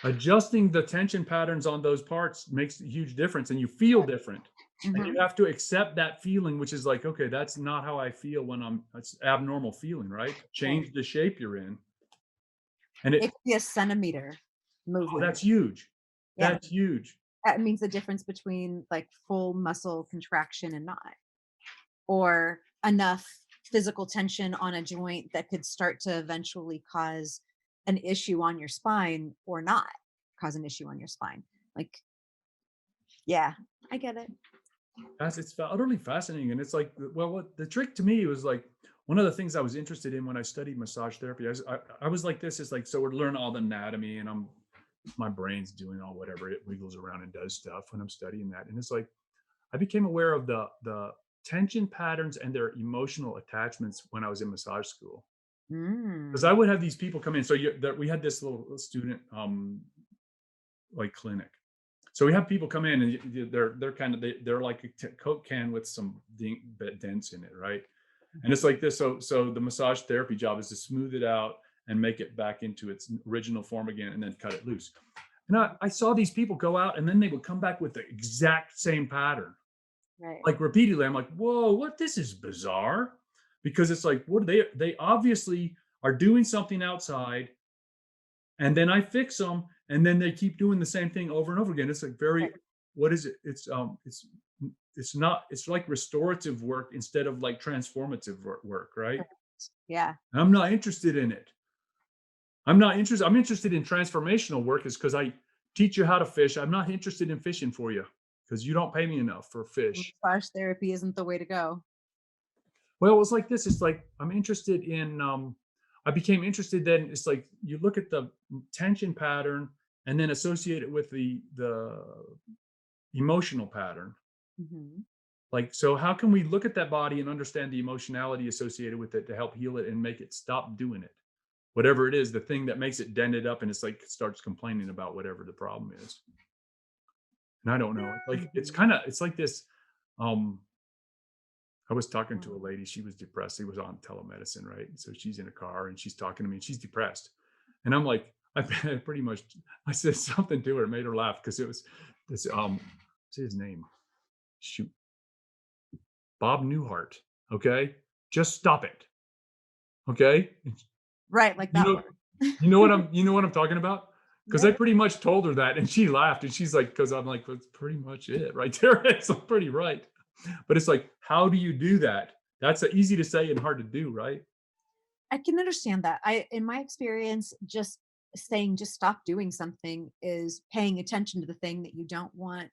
adjusting the tension patterns on those parts makes a huge difference, and you feel different. And you
Mhm.
have to accept that feeling, which is like, okay, that's not how I feel when it's abnormal feeling, right?
Right.
Change the shape you're in. And
It could be a centimeter
oh,
movement.
that's huge.
Yeah.
That's huge.
That means the difference between like full muscle contraction and not, or enough physical tension on a joint that could start to eventually cause an issue on your spine or not cause an issue on your spine. Like, yeah, I get it.
It's utterly fascinating. And it's like, well, what the trick to me was like, one of the things I was interested in when I studied massage therapy, I was like, this is like, so we're learning all the anatomy, and my brain's doing all whatever, it wiggles around and does stuff when I'm studying that. And it's like, I became aware of the tension patterns and their emotional attachments when I was in massage school. Because I
Mm.
would have these people come in. So we had this little student like clinic. So we have people come in, and they're kind of they're like a Coke can with some dents in it, right? And it's like this. So the massage therapy job is to smooth it out and make it back into its original form again, and then cut it loose. And I saw these people go out, and then they would come back with the exact same pattern,
Right.
like repeatedly. I'm like, whoa, what? This is bizarre, because it's like, what are they obviously are doing something outside, and then I fix them, and then they keep doing the same thing over and over again. It's like
Right.
what is it? It's not. It's like restorative work instead of like transformative work, right?
Correct. Yeah.
And I'm not interested in it. I'm not interested. I'm interested in transformational work, is because I teach you how to fish. I'm not interested in fishing for you because you don't pay me enough for fish.
Massage therapy isn't the way to go.
Well, it's like this. It's like I'm interested in. I became interested then. It's like you look at the tension pattern and then associate it with the emotional pattern.
Mhm.
Like, so how can we look at that body and understand the emotionality associated with it to help heal it and make it stop doing it? Whatever it is, the thing that makes it dented up, and it's like starts complaining about whatever the problem is. And I don't know. Like
Mhm.
it's like this. Um, I was talking to a lady, she was depressed. She was on telemedicine, right? So she's in a car and she's talking to me and she's depressed. And I'm like, I pretty much I said something to her, made her laugh because it was this what's his name? Shoot. Bob Newhart. Okay. Just stop it. Okay.
Right, like
You
that
know,
word.
you know what I'm talking about? Because I
Yep.
pretty much told her that, and she laughed, and she's like, because I'm like, that's pretty much it right there. It's pretty right. But it's like, how do you do that? That's easy to say and hard to do, right?
I can understand that. In my experience, just saying just stop doing something is paying attention to the thing that you don't want,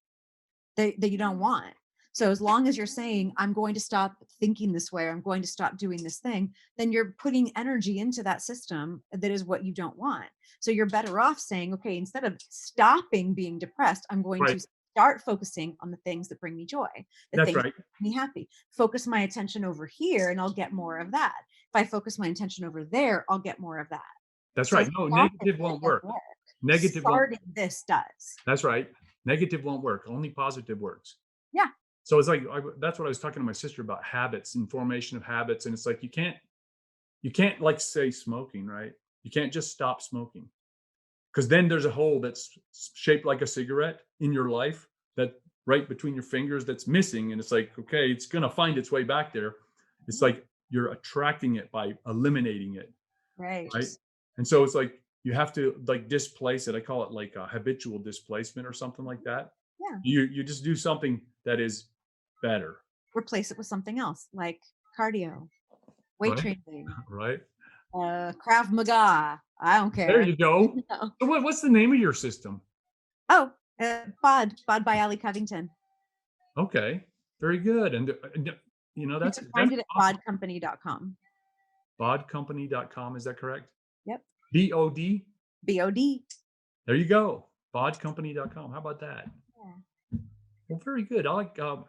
that you don't want. So as long as you're saying, I'm going to stop thinking this way, or I'm going to stop doing this thing, then you're putting energy into that system that is what you don't want. So you're better off saying, okay, instead of stopping being depressed, I'm going
Right.
to start focusing on the things that bring me joy, the
That's
things
right.
that make me happy. Focus my attention over here and I'll get more of that. If I focus my attention over there, I'll get more of that.
That's
So
right. No,
stopping
negative
it
won't
doesn't
work.
work.
Negative won't.
Starting this does.
That's right. Negative won't work. Only positive works.
Yeah.
So it's like that's what I was talking to my sister about, habits and formation of habits. And it's like you can't like say smoking, right? You can't just stop smoking. because then there's a hole that's shaped like a cigarette in your life, that right between your fingers, that's missing, and it's like, okay, it's going to find its way back there. It's like you're attracting it by eliminating it,
Right.
right? And so it's like you have to like displace it. I call it like a habitual displacement or something like that.
Yeah.
You just do something that is better,
Replace it with something else like cardio, weight
right?
training,
Right.
Krav Maga. I don't
There
care.
you go.
No.
So what's the name of your system?
Oh, Bod by Alli Covington.
Okay, very good. And you know,
You
that's
can
that's
find it at
awesome.
bodcompany.com.
Bodcompany.com, is that correct?
Yep.
BOD.
BOD.
There you go. Bodcompany.com. How about that?
Yeah.
Well, very good. I like.
Hmm.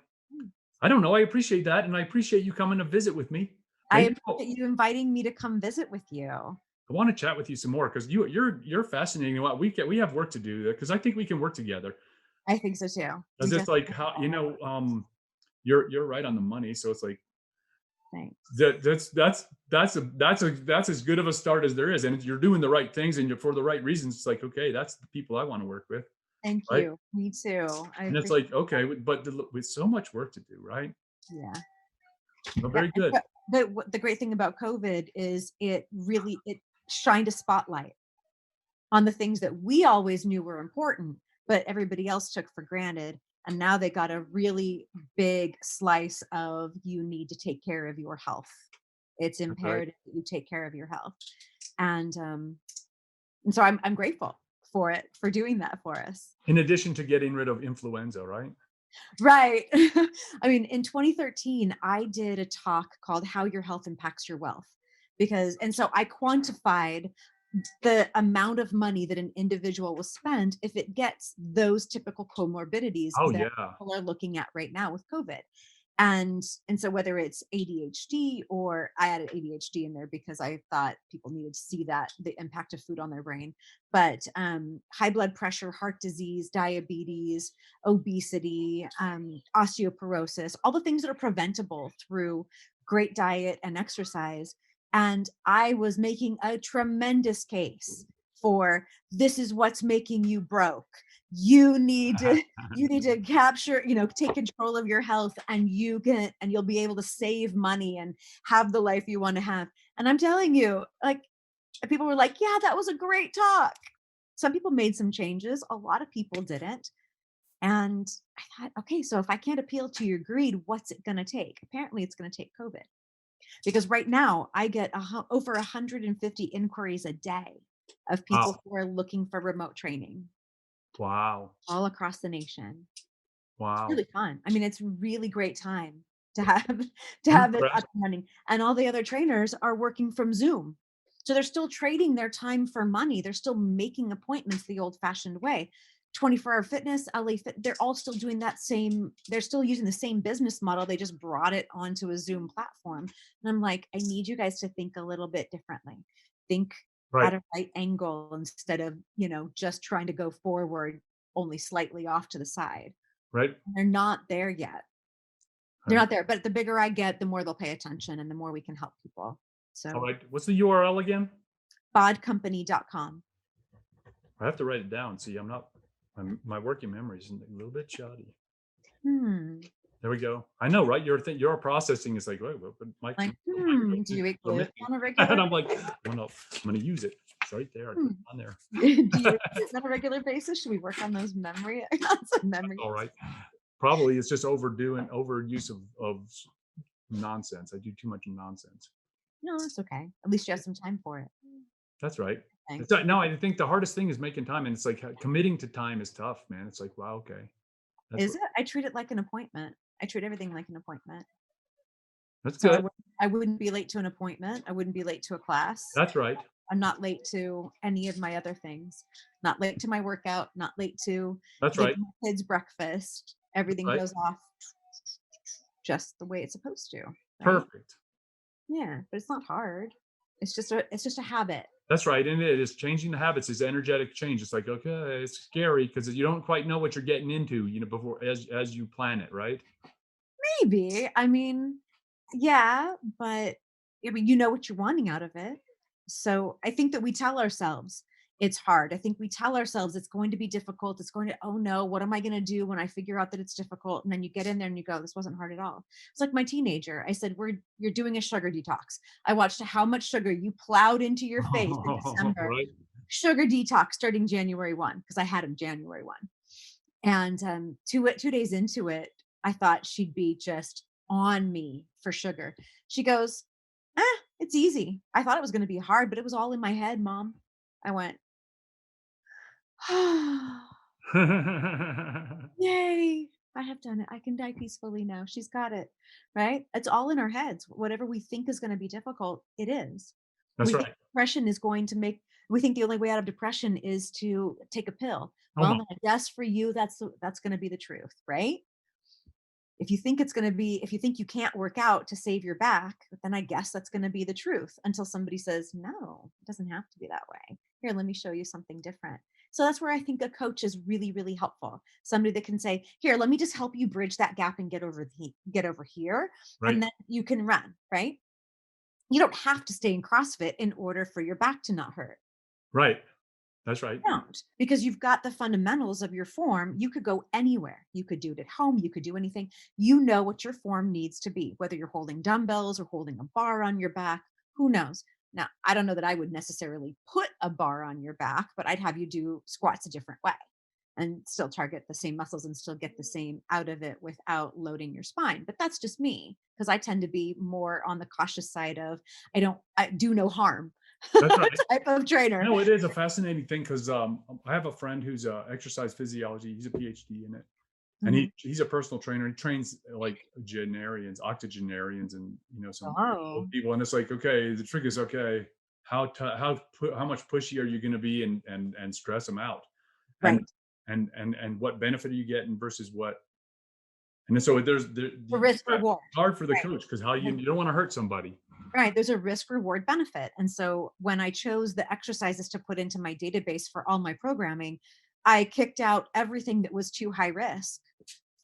I don't know. I appreciate that, and I appreciate you coming to visit with me.
I
Maybe
appreciate you inviting me to come visit with you.
I want to chat with you some more because you're fascinating. What we have work to do because I think we can work together.
I think so too.
Because it's like how you're right on the money. So it's like
Thanks.
that's as good of a start as there is, and you're doing the right things and you're for the right reasons. It's like, okay, that's the people I want to work with,
Thank
right?
you. Me too.
And it's like, okay, but with so much work to do, right?
Yeah.
Well, very good.
But the great thing about COVID is it shined a spotlight on the things that we always knew were important, but everybody else took for granted. And now they got a really big slice of you need to take care of your health. It's imperative that you take care of your health. And so I'm grateful for it, for doing that for us.
In addition to getting rid of influenza, right?
Right. I mean, in 2013, I did a talk called How Your Health Impacts Your Wealth. And so I quantified the amount of money that an individual will spend if it gets those typical comorbidities
Oh
that
yeah,
people are looking at right now with COVID. And so whether it's ADHD, or I added ADHD in there because I thought people needed to see that the impact of food on their brain, but high blood pressure, heart disease, diabetes, obesity, osteoporosis, all the things that are preventable through great diet and exercise. And I was making a tremendous case for this is what's making you broke. You need to capture, take control of your health, and you'll be able to save money and have the life you want to have. And I'm telling you, like, people were like, yeah, that was a great talk. Some people made some changes, a lot of people didn't. And I thought, okay, so if I can't appeal to your greed, what's it going to take? Apparently it's going to take COVID. Because right now I get over 150 inquiries a day of people
wow,
who are looking for remote training
wow,
all across the nation. It's
wow.
really fun. I mean, it's a really great time to have it up
Impressed.
and running. And all the other trainers are working from Zoom. So they're still trading their time for money. They're still making appointments the old-fashioned way. 24-hour fitness, LA Fit, they're all still doing they're still using the same business model. They just brought it onto a Zoom platform. And I'm like, I need you guys to think a little bit differently. Think
Right,
at a right angle instead of, just trying to go forward only slightly off to the side.
right.
They're not there yet. They're not there, but the bigger I get, the more they'll pay attention and the more we can help people.
All
So
right. What's the URL again?
bodcompany.com.
I have to write it down. See, my working memory is a little bit shoddy. There we go. I know, right? Your processing is like, wait, but Mike,
Like,
do
do you
for me.
exist on a regular
And I'm like, oh no, I'm going to use it. It's right there. I put it on there.
do you exist on a regular basis? Should we work on those memory? Memory.
All right. Probably it's just overuse of nonsense. I do too much nonsense.
No, that's okay. At least you have some time for it.
That's right.
Thanks.
No, I think the hardest thing is making time, and it's like committing to time is tough, man. It's like, wow, okay.
Is it? I treat it like an appointment. I treat everything like an appointment.
That's
So
good.
I wouldn't be late to an appointment. I wouldn't be late to a class.
That's right.
I'm not late to any of my other things. Not late to my workout, not late to
That's right.
giving my kids breakfast. Everything
Right.
goes off just the way it's supposed to. Right?
Perfect.
Yeah, but it's not hard. It's just a habit.
That's right. And it is changing the habits is energetic change. It's like, okay, it's scary because you don't quite know what you're getting into, before as you plan it, right?
Maybe. I mean, yeah, but I mean, you know what you're wanting out of it. So I think that we tell ourselves It's hard. I think we tell ourselves it's going to be difficult. It's going to, oh no, what am I going to do when I figure out that it's difficult? And then you get in there and you go, this wasn't hard at all. It's like my teenager. I said, you're doing a sugar detox. I watched how much sugar you plowed into your face in December.
Right.
Sugar detox starting January 1, because I had him January 1. And 2 days into it, I thought she'd be just on me for sugar. She goes, it's easy. I thought it was going to be hard, but it was all in my head, Mom. I went, yay, I have done it. I can die peacefully now. She's got it, right? It's all in our heads. Whatever we think is going to be difficult, it is.
That's
We think
right.
depression is going to we think the only way out of depression is to take a pill.
Oh
Well,
my.
then I guess for you, that's going to be the truth, right? If you think it's going to be, if you think you can't work out to save your back, then I guess that's going to be the truth until somebody says, no, it doesn't have to be that way. Here, let me show you something different. So that's where I think a coach is really, really helpful. Somebody that can say, here, let me just help you bridge that gap and get over here.
Right.
And then you can run, right? You don't have to stay in CrossFit in order for your back to not hurt.
Right. That's right.
Don't, because you've got the fundamentals of your form. You could go anywhere. You could do it at home. You could do anything. You know what your form needs to be, whether you're holding dumbbells or holding a bar on your back. Who knows? Now, I don't know that I would necessarily put a bar on your back, but I'd have you do squats a different way and still target the same muscles and still get the same out of it without loading your spine. But that's just me, because I tend to be more on the cautious side of I do no harm
That's right.
type of trainer.
No, it is a fascinating thing because I have a friend who's exercise physiology. He's a PhD in it, and
Mhm.
he's a personal trainer. He trains like octogenarians, and some
Oh.
old people. And it's like, okay, the trick is, okay, how much pushy are you going to be, and stress them out, and
Right.
and what benefit are you getting versus what. And then so
The risk reward.
it's hard for the
Right.
coach because how
Mhm.
you don't want to hurt somebody.
Right. There's a risk reward benefit. And so when I chose the exercises to put into my database for all my programming, I kicked out everything that was too high risk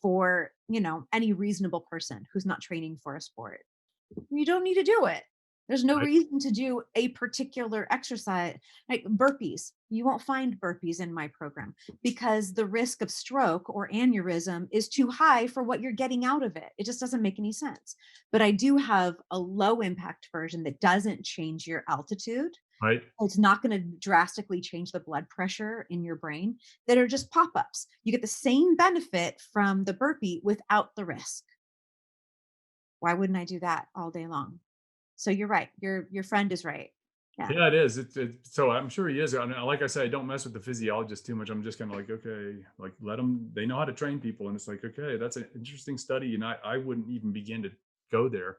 for, any reasonable person who's not training for a sport. You don't need to do it. There's no
Right.
reason to do a particular exercise, like burpees. You won't find burpees in my program because the risk of stroke or aneurysm is too high for what you're getting out of it. It just doesn't make any sense. But I do have a low impact version that doesn't change your altitude.
Right.
It's not going to drastically change the blood pressure in your brain, that are just pop ups. You get the same benefit from the burpee without the risk. Why wouldn't I do that all day long? So you're right. Your friend is right. Yeah.
Yeah, it is. So I'm sure he is. I mean, like I said, I don't mess with the physiologist too much. I'm just kind of like, okay, like let them. They know how to train people, and it's like, okay, that's an interesting study, and I wouldn't even begin to go there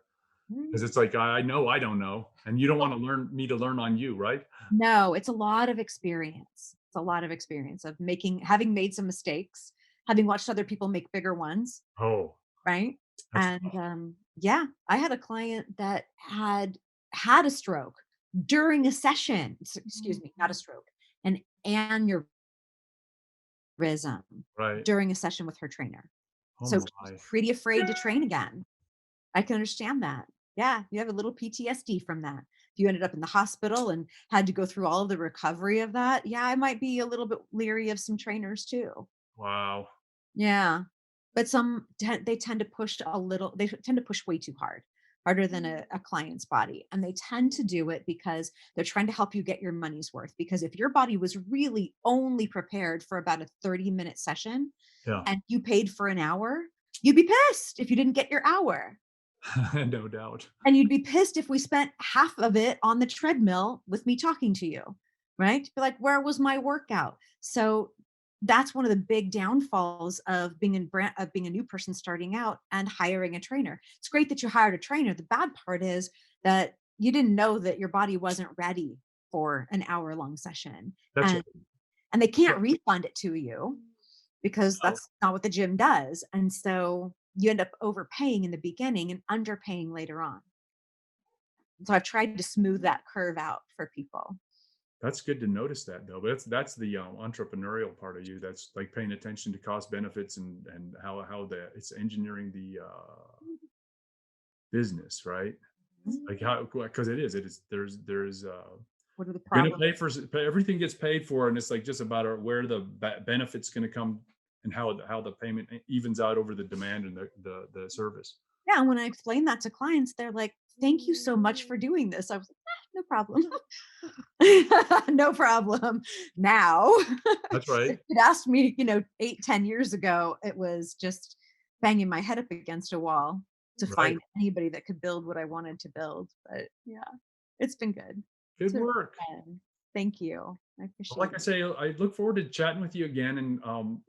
because
Mm.
it's like I know I don't know, and you don't want to learn me to learn on you, right?
No, it's a lot of experience. It's a lot of experience of having made some mistakes, having watched other people make bigger ones,
Oh,
right?
that's
And yeah, I had a client that had a stroke during a session. Excuse me, not a stroke, an aneurysm
right.
during a session with her trainer.
Oh
So she's
my,
pretty afraid to train again. I can understand that. Yeah, you have a little PTSD from that. If you ended up in the hospital and had to go through all of the recovery of that, yeah, I might be a little bit leery of some trainers too.
wow.
Yeah. But they tend to push they tend to push way too hard, harder than a client's body. And they tend to do it because they're trying to help you get your money's worth. Because if your body was really only prepared for about a 30-minute session
Yeah,
and you paid for an hour, you'd be pissed if you didn't get your hour.
no doubt.
And you'd be pissed if we spent half of it on the treadmill with me talking to you, right? Be like, where was my workout? So that's one of the big downfalls of being a new person starting out and hiring a trainer. It's great that you hired a trainer. The bad part is that you didn't know that your body wasn't ready for an hour-long session.
That's
And
right.
and they
So,
can't refund it to you because
no,
that's not what the gym does. And so you end up overpaying in the beginning and underpaying later on. So I've tried to smooth that curve out for people.
that's good to notice that though. But that's the entrepreneurial part of you. That's like paying attention to cost benefits and how the it's engineering the business, right?
Mhm.
Like how because it is there's
What are the
You're gonna
problems?
everything gets paid for, and it's like just about where the benefits going to come and how the payment evens out over the demand and the service.
Yeah, and when I explain that to clients, they're like, "Thank you so much for doing this." I was like, "No problem." No problem. Now,
That's
if
right.
you'd asked me, 8, 10 years ago, it was just banging my head up against a wall to
Right.
find anybody that could build what I wanted to build. But yeah, it's been good. It's
Good
been
work.
fun. Thank you. I
Well,
appreciate
like I
it.
say, I look forward to chatting with you again, and I'll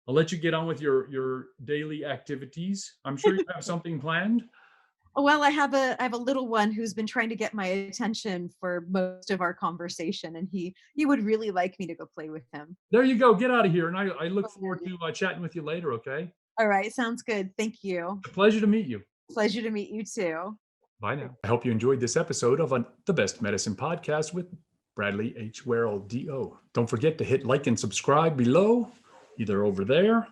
let you get on with your daily activities. I'm sure you have something planned.
Well, I have a little one who's been trying to get my attention for most of our conversation, and he would really like me to go play with him.
There you go. Get out of here, and I look forward to chatting with you later. Okay.
All right, sounds good. Thank you.
A pleasure to meet you.
Pleasure to meet you too.
Bye now. I hope you enjoyed this episode of the Best Medicine Podcast with Bradley H. Werrell, DO. Don't forget to hit like and subscribe below, either over there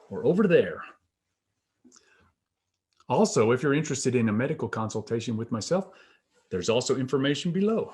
or over there. Also, if you're interested in a medical consultation with myself, there's also information below.